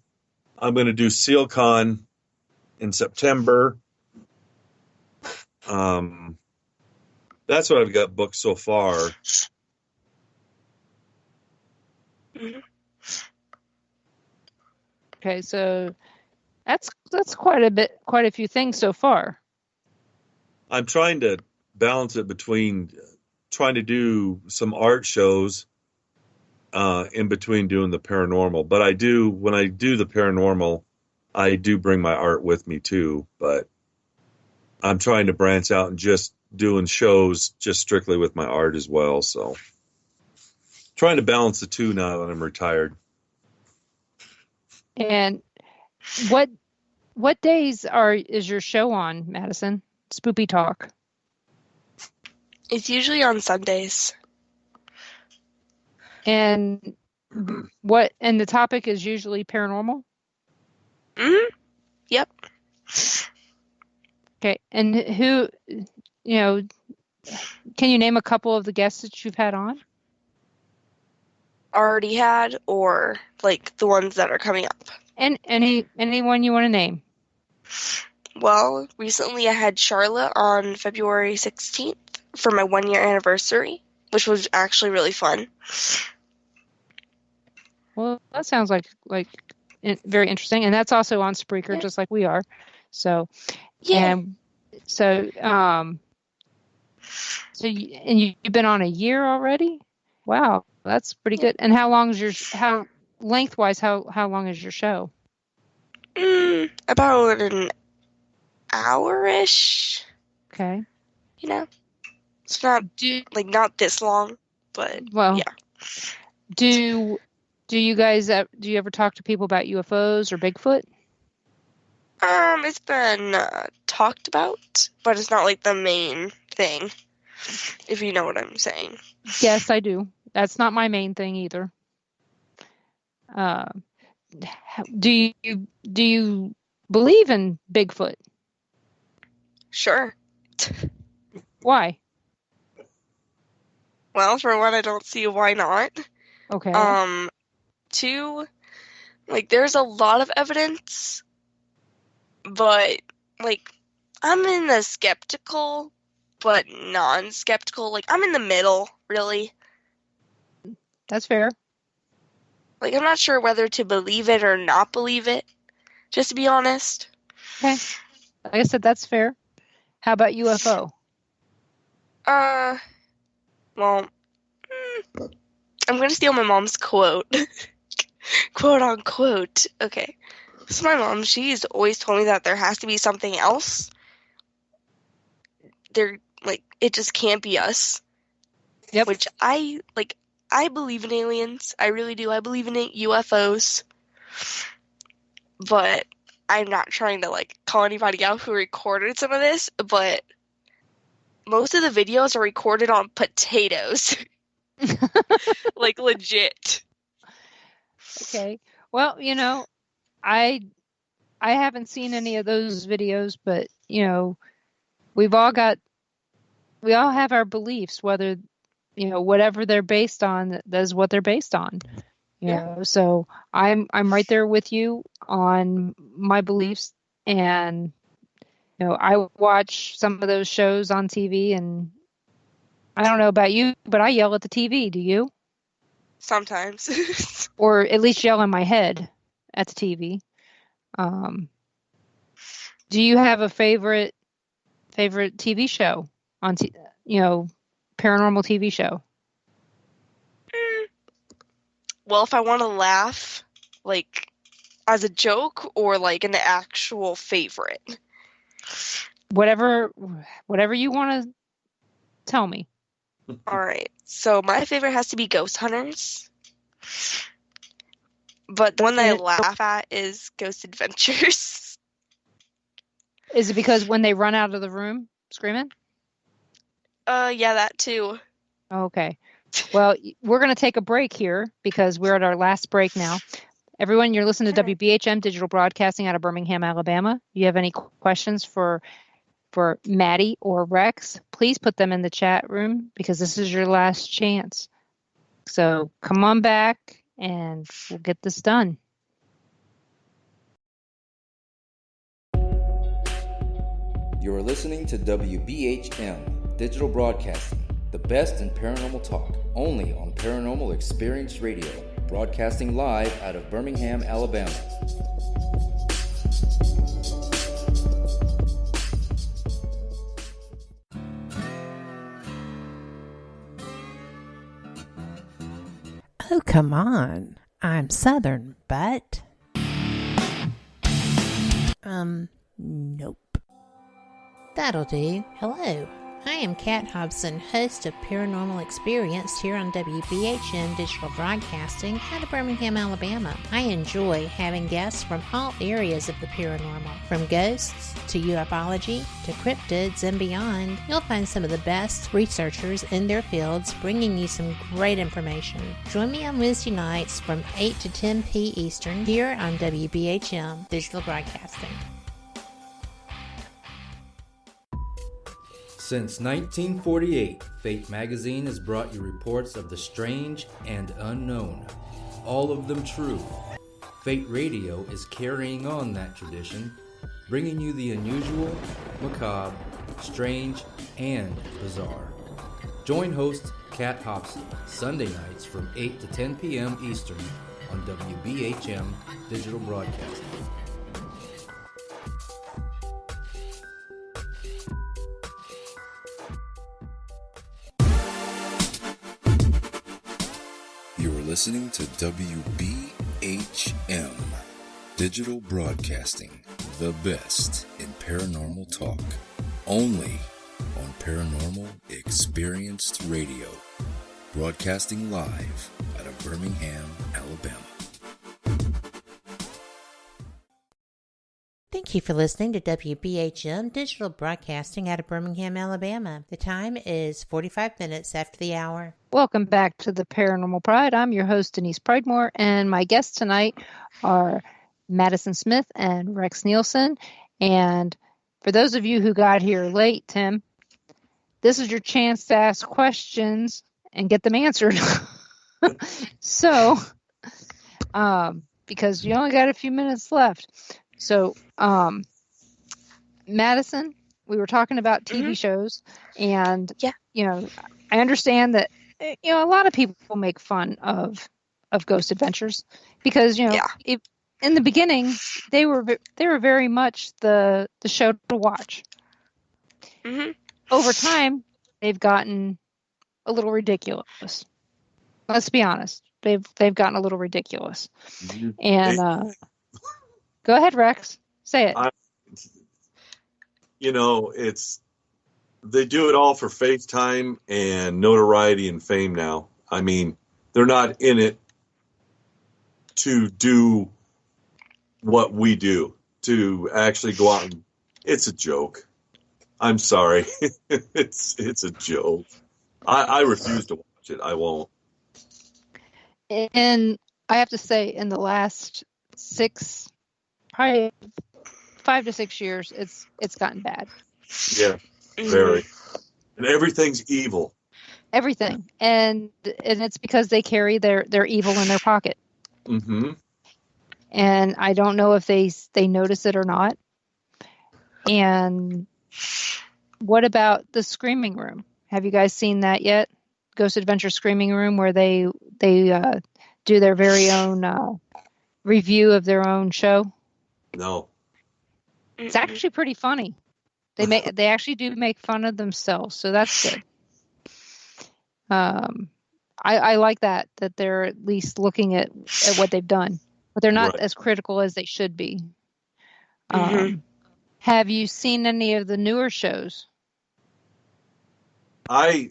I'm going to do SealCon in September. That's what I've got booked so far. Mm-hmm. Okay, so that's quite a few things so far. I'm trying to balance it between trying to do some art shows in between doing the paranormal. But when I do the paranormal, I do bring my art with me too. But I'm trying to branch out and just doing shows just strictly with my art as well. So trying to balance the two now that I'm retired. And what days is your show on, Madison? Spoopy Talk. It's usually on Sundays. And the topic is usually paranormal? Mm-hmm. Yep. Okay. And who, can you name a couple of the guests that you've had on? already had or like the ones that are coming up? And anyone you want to name? Well, recently I had Charlotte on February 16th for my 1-year anniversary, which was actually really fun. Well, that sounds like very interesting, and that's also on Spreaker, just like we are. So, yeah. And so, you've been on a year already? Wow, that's pretty good. And how long is how lengthwise? How long is your show? About an hour-ish. Okay. You know, it's not not this long, but yeah. Do you guys do you ever talk to people about UFOs or Bigfoot? It's been talked about, but it's not like the main thing, if you know what I'm saying. Yes, I do. That's not my main thing either. Do you believe in Bigfoot? Sure. Why? Well, for one, I don't see why not. Okay. 2, there's a lot of evidence, but I'm in the skeptical but non-skeptical. I'm in the middle, really. That's fair. I'm not sure whether to believe it or not believe it, just to be honest. Okay. Like I said, that's fair. How about UFO? Well, I'm going to steal my mom's quote. Quote unquote. Okay. So my mom, she's always told me that there has to be something else. It just can't be us. Yep. Which I believe in aliens. I really do. I believe in UFOs. But I'm not trying to call anybody out who recorded some of this, but most of the videos are recorded on potatoes. Legit. Okay. Well, I haven't seen any of those videos, but we all have our beliefs, whether whatever they're based on, that's what they're based on. You know, so I'm right there with you on my beliefs, and I watch some of those shows on TV, and I don't know about you, but I yell at the TV. Do you? Sometimes. Or at least yell in my head at the TV. Do you have a favorite TV show on paranormal TV show? Well, if I want to laugh, as a joke or an actual favorite. Whatever you want to tell me. All right. So my favorite has to be Ghost Hunters. But the one that I laugh at is Ghost Adventures. Is it because when they run out of the room screaming? Yeah, that too. Okay. Well, we're going to take a break here because we're at our last break now. Everyone, you're listening to WBHM Digital Broadcasting out of Birmingham, Alabama. If you have any questions for Maddie or Rex, please put them in the chat room because this is your last chance. So come on back and we'll get this done. You're listening to WBHM Digital Broadcasting, the best in paranormal talk, only on Paranormal Experience Radio, broadcasting live out of Birmingham, Alabama. Oh, come on. I'm Southern, but... Nope. That'll do. Hello. I am Kat Hobson, host of Paranormal Experience here on WBHM Digital Broadcasting out of Birmingham, Alabama. I enjoy having guests from all areas of the paranormal, from ghosts to ufology to cryptids and beyond. You'll find some of the best researchers in their fields bringing you some great information. Join me on Wednesday nights from 8 to 10 p. Eastern here on WBHM Digital Broadcasting. Since 1948, Fate magazine has brought you reports of the strange and unknown, all of them true. Fate Radio is carrying on that tradition, bringing you the unusual, macabre, strange, and bizarre. Join host Kat Hobson Sunday nights from 8 to 10 p.m. Eastern on WBHM Digital Broadcasting. You're listening to WBHM Digital Broadcasting, the best in paranormal talk, only on Paranormal Experienced Radio, broadcasting live out of Birmingham, Alabama. Thank you for listening to WBHM Digital Broadcasting out of Birmingham, Alabama. The time is 45 minutes after the hour. Welcome back to the Paranormal Pride. I'm your host, Denise Pridemore, and my guests tonight are Madison Smith and Rex Nielson. And for those of you who got here late, Tim, this is your chance to ask questions and get them answered. So, because you only got a few minutes left. So, Madison, we were talking about TV shows, and, you know, I understand that, you know, a lot of people make fun of Ghost Adventures because, you know, in the beginning, they were very much the show to watch. Mm-hmm. Over time, they've gotten a little ridiculous. Let's be honest. They've gotten a little ridiculous. Mm-hmm. And go ahead, Rex. Say it. They do it all for FaceTime and notoriety and fame now. I mean, they're not in it to do what we do, to actually go out and... It's a joke. I'm sorry. It's a joke. I refuse to watch it. I won't. And I have to say, in the last probably 5 to 6 years, it's gotten bad. Yeah, very. And everything's evil. Everything. And it's because they carry their evil in their pocket. Mm-hmm. And I don't know if they notice it or not. And what about the Screaming Room? Have you guys seen that yet? Ghost Adventure Screaming Room, where they do their very own review of their own show? No. It's actually pretty funny. They actually do make fun of themselves, so that's good. I like that they're at least looking at what they've done, but they're not as critical as they should be. Have you seen any of the newer shows? The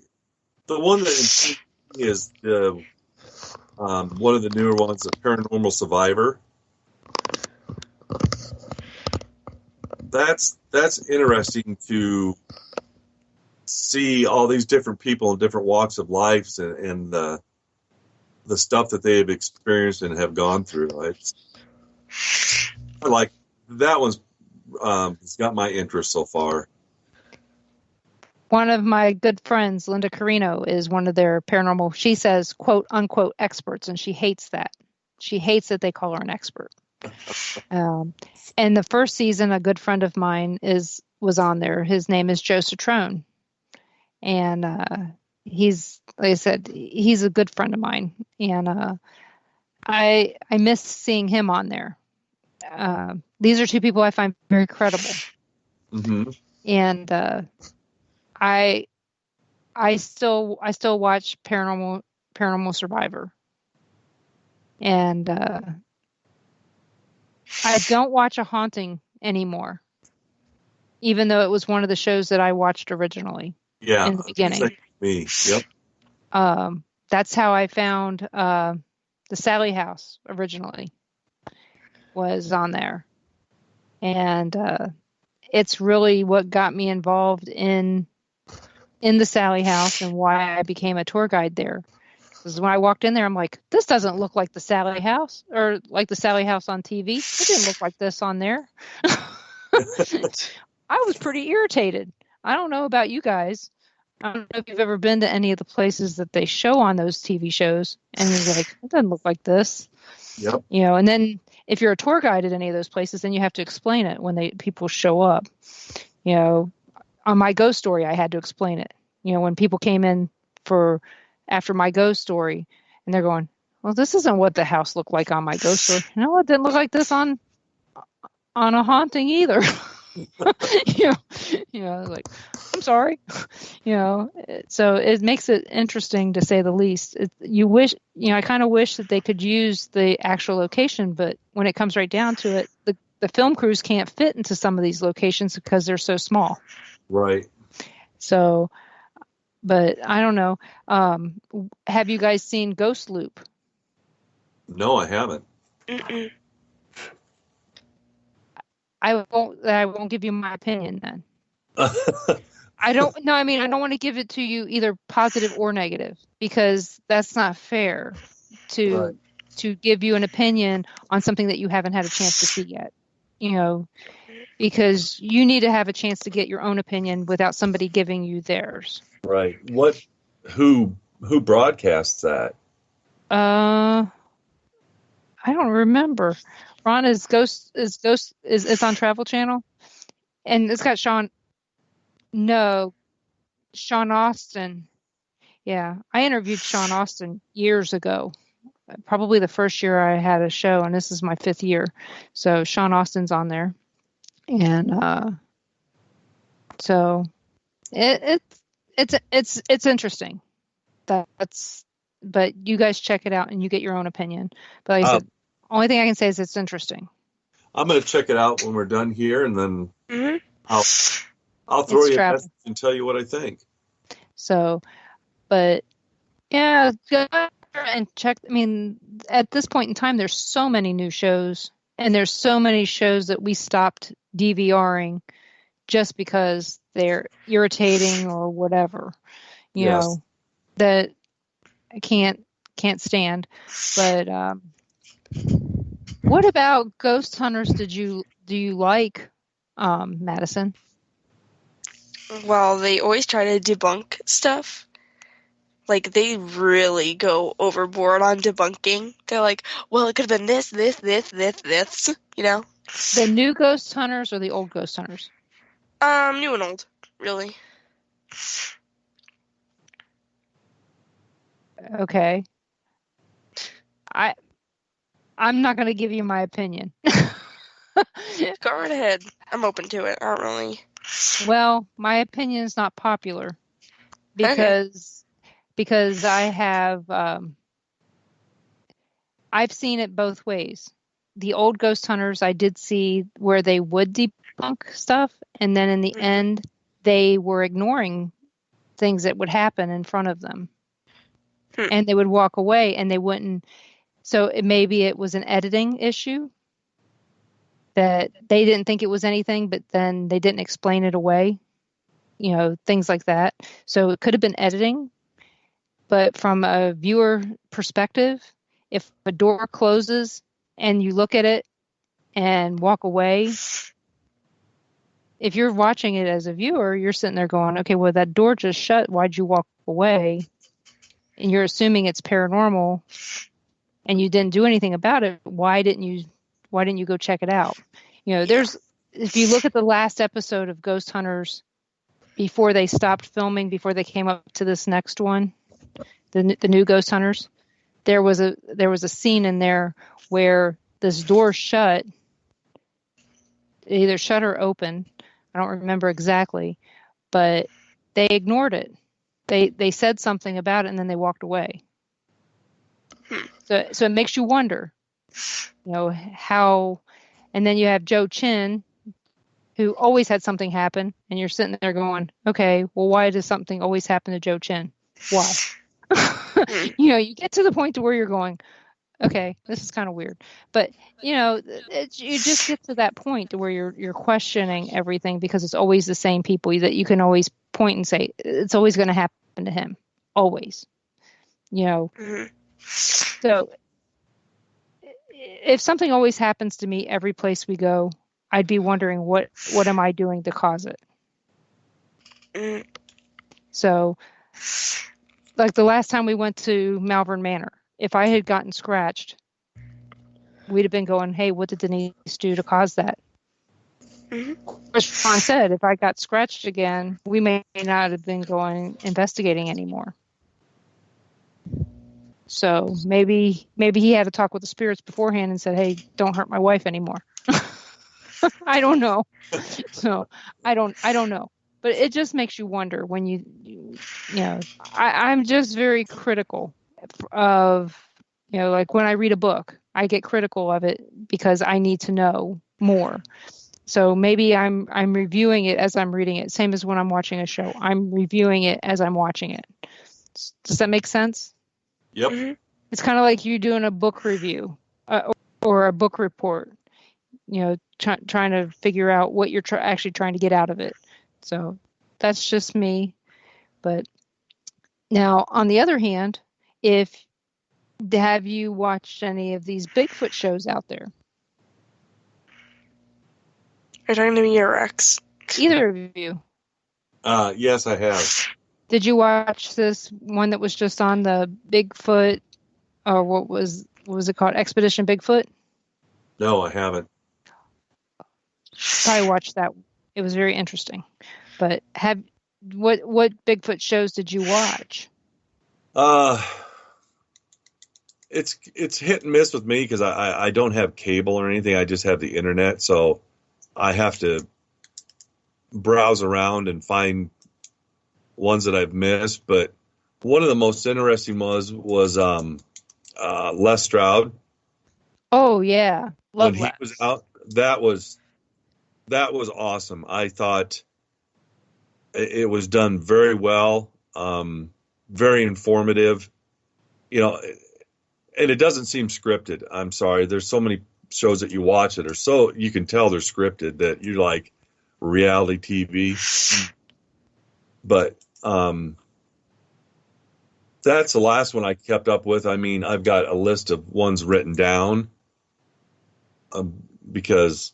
one that intrigued me is the one of the newer ones, the Paranormal Survivor. That's interesting to see all these different people in different walks of life and the stuff that they have experienced and have gone through. I like that one's it's got my interest so far. One of my good friends, Linda Carino, is one of their paranormal, she says, quote unquote, experts, and she hates that. She hates that they call her an expert. And the first season, a good friend of mine was on there. His name is Joe Citrone. And he's, like I said, he's a good friend of mine. And I miss seeing him on there. These are two people I find very credible. Mm-hmm. And I still watch Paranormal Survivor. And I don't watch A Haunting anymore, even though it was one of the shows that I watched originally. Yeah, in the beginning. Me, yep. That's how I found the Sally House originally. Was on there, and it's really what got me involved in the Sally House and why I became a tour guide there. Because when I walked in there, I'm like, this doesn't look like the Sally House or like the Sally House on TV. It didn't look like this on there. I was pretty irritated. I don't know about you guys. I don't know if you've ever been to any of the places that they show on those TV shows, and you're like, it doesn't look like this. Yep. And then if you're a tour guide at any of those places, then you have to explain it when people show up. On my ghost story, I had to explain it. When people came in after my ghost story, and they're going, well, this isn't what the house looked like on my ghost story. No, it didn't look like this on a haunting either. Like, I'm sorry. So it makes it interesting, to say the least. I kind of wish that they could use the actual location, but when it comes right down to it, the film crews can't fit into some of these locations because they're so small. Right. So, but I don't know. Have you guys seen Ghost Loop? No, I haven't. Mm-mm. I won't give you my opinion then. I don't want to give it to you either positive or negative, because that's not fair to give you an opinion on something that you haven't had a chance to see yet. Because you need to have a chance to get your own opinion without somebody giving you theirs. Right. Who broadcasts that? I don't remember. Ron is on Travel Channel, and it's got Sean Austin. Yeah, I interviewed Sean Austin years ago, probably the first year I had a show, and this is my 5th year. So Sean Austin's on there, and so it's interesting. But you guys check it out and you get your own opinion. But like I said, only thing I can say is it's interesting. I'm going to check it out when we're done here, and then I'll throw you a message and tell you what I think. So, but yeah, go and check. I mean, at this point in time, there's so many new shows, and there's so many shows that we stopped DVRing just because they're irritating or whatever, you know, that I can't stand. But what about Ghost Hunters? Do you like, Madison? Well, they always try to debunk stuff. Like, they really go overboard on debunking. They're like, well, it could have been this, you know? The new Ghost Hunters or the old Ghost Hunters? New and old, really. Okay. I'm not going to give you my opinion. Go right ahead. I'm open to it. I don't really... Well, my opinion is not popular because I have I've seen it both ways. The old Ghost Hunters, I did see where they would debunk stuff, and then in the end, they were ignoring things that would happen in front of them, and they would walk away, and they wouldn't. So maybe it was an editing issue, that they didn't think it was anything, but then they didn't explain it away, you know, things like that. So it could have been editing, but from a viewer perspective, if a door closes and you look at it and walk away, if you're watching it as a viewer, you're sitting there going, okay, well, that door just shut. Why'd you walk away? And you're assuming it's paranormal and you didn't do anything about it. Why didn't you go check it out? You know, if you look at the last episode of Ghost Hunters, before they stopped filming, before they came up to this next one, the new Ghost Hunters, there was a scene in there where this door shut, either shut or open. I don't remember exactly, but they ignored it. They said something about it and then they walked away. So it makes you wonder, you know, how, and then you have Joe Chin, who always had something happen, and you're sitting there going, okay, well, why does something always happen to Joe Chin? Why? You know, you get to the point to where you're going, okay, this is kind of weird. But, you know, you just get to that point to where you're questioning everything, because it's always the same people that you can always point and say, it's always going to happen to him. Always. You know. So if something always happens to me every place we go, I'd be wondering what am I doing to cause it? So, like the last time we went to Malvern Manor, if I had gotten scratched, we'd have been going, hey, what did Denise do to cause that? As Sean said, if I got scratched again, we may not have been going investigating anymore. So maybe he had to talk with the spirits beforehand and said, hey, don't hurt my wife anymore. I don't know. So I don't know. But it just makes you wonder when you know, I'm just very critical of, you know, like when I read a book, I get critical of it because I need to know more. So maybe I'm reviewing it as I'm reading it. Same as when I'm watching a show. I'm reviewing it as I'm watching it. Does that make sense? Yep. It's kind of like you doing a book review or a book report, you know, trying to figure out what you're actually trying to get out of it. So that's just me. But now, on the other hand, have you watched any of these Bigfoot shows out there? Are you talking to me or Rex? Either of you. Yes, I have. Did you watch this one that was just on the Bigfoot, or what was it called? Expedition Bigfoot? No, I haven't. I watched that. It was very interesting. But what Bigfoot shows did you watch? It's hit and miss with me because I don't have cable or anything. I just have the internet, so I have to browse around and find ones that I've missed. But one of the most interesting was Les Stroud. Oh yeah, when he was out, that was awesome. I thought it was done very well, very informative. You know, and it doesn't seem scripted. I'm sorry. There's so many shows that you watch that are so you can tell they're scripted that you're like reality TV. But that's the last one I kept up with. I mean, I've got a list of ones written down because,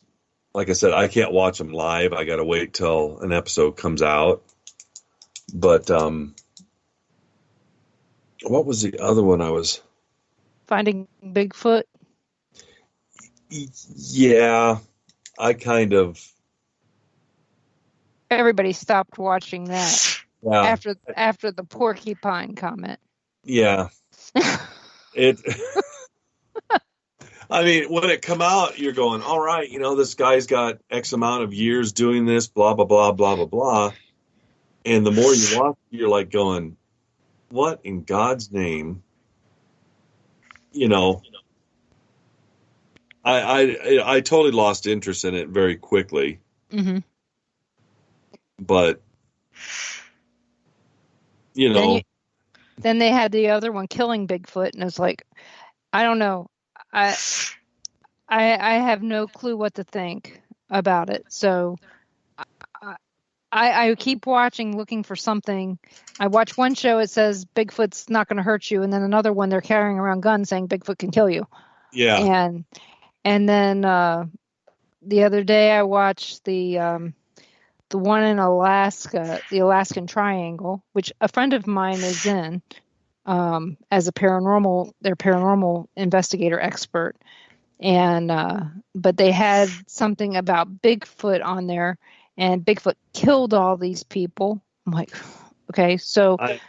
like I said, I can't watch them live. I got to wait till an episode comes out. But what was the other one I was? Finding Bigfoot? Yeah, I kind of. Everybody stopped watching that after the porcupine comment. Yeah. I mean, when it come out, you're going, all right, you know, this guy's got X amount of years doing this, blah, blah, blah, blah, blah, blah. And the more you watch, you're like going, what in God's name? You know, I totally lost interest in it very quickly. Mm-hmm. But, you know. Then they had the other one, Killing Bigfoot, and it's like, I don't know. I have no clue what to think about it. So I keep watching, looking for something. I watch one show, it says Bigfoot's not going to hurt you, and then another one, they're carrying around guns saying Bigfoot can kill you. Yeah. And then the other day I watched the one in Alaska, the Alaskan Triangle, which a friend of mine is in as their paranormal investigator expert. And but they had something about Bigfoot on there, and Bigfoot killed all these people. I'm like, okay, so I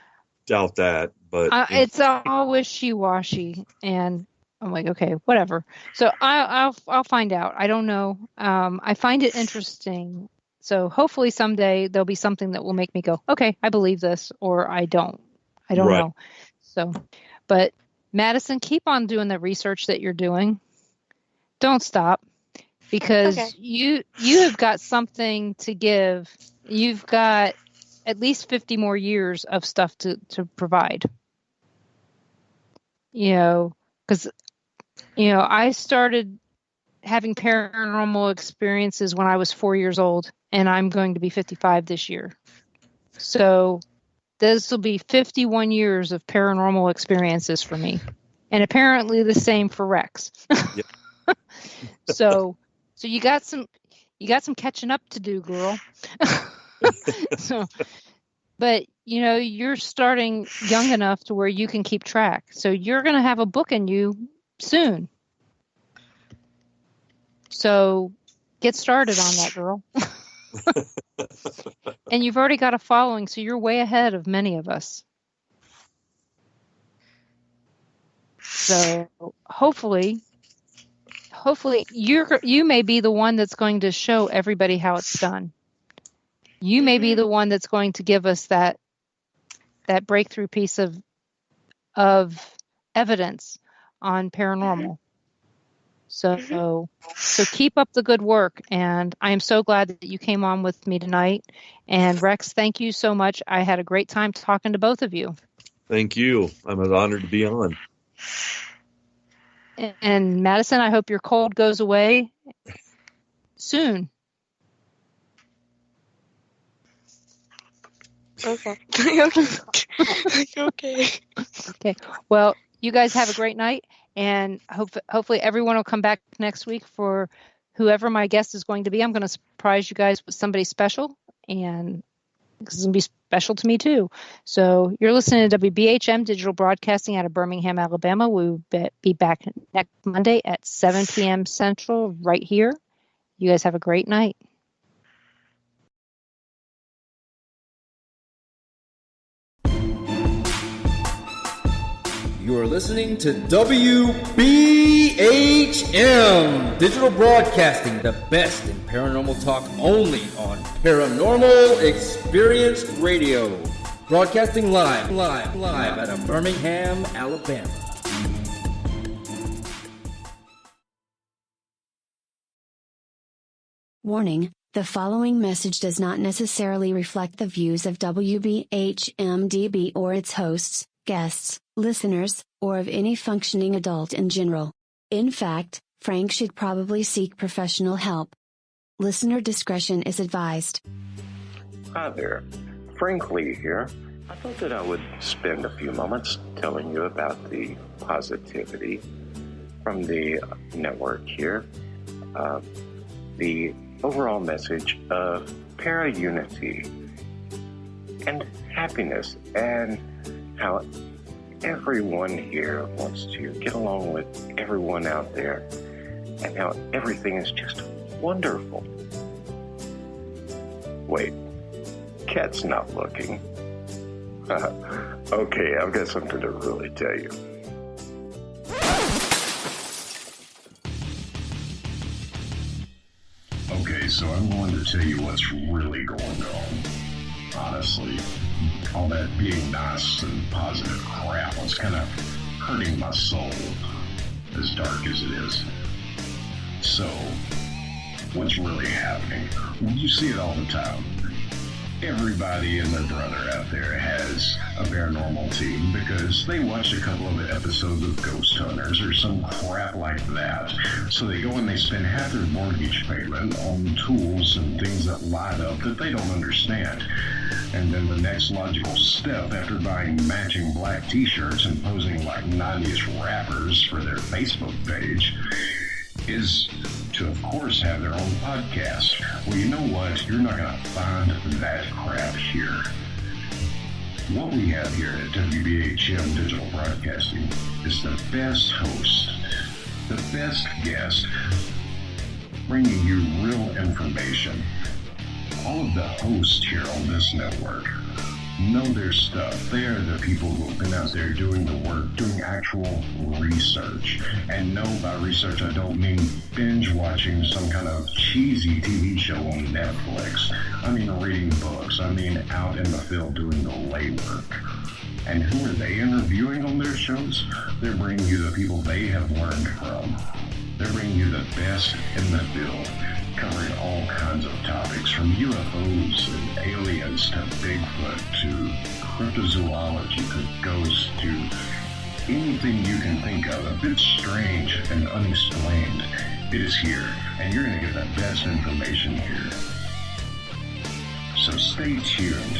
doubt that, but it's all wishy-washy, and I'm like, okay, whatever. So I'll find out. I don't know. I find it interesting. So hopefully someday there'll be something that will make me go, okay, I believe this, or I don't. I don't know. So, but Madison, keep on doing the research that you're doing. Don't stop, because you have got something to give. You've got at least 50 more years of stuff to provide. You know, because, you know, I started having paranormal experiences when I was 4 years old, and I'm going to be 55 this year. So this will be 51 years of paranormal experiences for me, and apparently the same for Rex. Yep. So you got some catching up to do, girl. So, but you're starting young enough to where you can keep track. So you're going to have a book in you soon. So get started on that, girl. And you've already got a following, so you're way ahead of many of us. So hopefully you may be the one that's going to show everybody how it's done. You may be the one that's going to give us that breakthrough piece of evidence on paranormal. So keep up the good work, and I am so glad that you came on with me tonight. And Rex, thank you so much. I had a great time talking to both of you. Thank you. I'm honored to be on. And Madison, I hope your cold goes away soon. Okay. Okay. Okay. Well, you guys have a great night, and hopefully everyone will come back next week for whoever my guest is going to be. I'm going to surprise you guys with somebody special, and it's going to be special to me too. So you're listening to WBHM Digital Broadcasting out of Birmingham, Alabama. We'll be back next Monday at 7 p.m. Central right here. You guys have a great night. You are listening to WBHM Digital Broadcasting, the best in paranormal talk only on Paranormal Experience Radio. Broadcasting live out of Birmingham, Alabama. Warning, the following message does not necessarily reflect the views of WBHM-DB or its hosts, guests, listeners, or of any functioning adult in general. In fact, Frank should probably seek professional help. Listener discretion is advised. Hi there, Frank Lee here. I thought that I would spend a few moments telling you about the positivity from the network here. The overall message of para-unity and happiness, and how everyone here wants to get along with everyone out there, and how everything is just wonderful. Wait, Cat's not looking. Okay, I've got something to really tell you. Okay, so I'm going to tell you what's really going on. Honestly, all that being nice and positive crap was kind of hurting my soul, as dark as it is. So, what's really happening? You see it all the time. Everybody and their brother out there has a paranormal team because they watched a couple of episodes of Ghost Hunters or some crap like that. So they go and they spend half their mortgage payment on tools and things that light up that they don't understand. And then the next logical step, after buying matching black t-shirts and posing like 90s rappers for their Facebook page, is to, of course, have their own podcast. Well, you know what? You're not going to find that crap here. What we have here at WBHM Digital Broadcasting is the best host, the best guest, bringing you real information. All of the hosts here on this network know their stuff. They are the people who have been out there doing the work, doing actual research. And no, by research, I don't mean binge watching some kind of cheesy TV show on Netflix. I mean reading books. I mean out in the field doing the legwork. And who are they interviewing on their shows? They're bringing you the people they have learned from. They're bringing you the best in the field, covering all kinds of topics, from UFOs and aliens to Bigfoot to cryptozoology to ghosts to anything you can think of, a bit strange and unexplained. It is here, and you're going to get the best information here. So stay tuned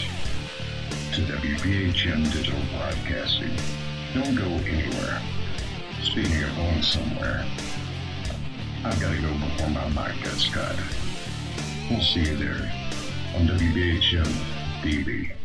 to WBHM Digital Broadcasting. Don't go anywhere. Speaking of going somewhere, I've got to go before my mic gets cut. We'll see you there. on WBHM-DB.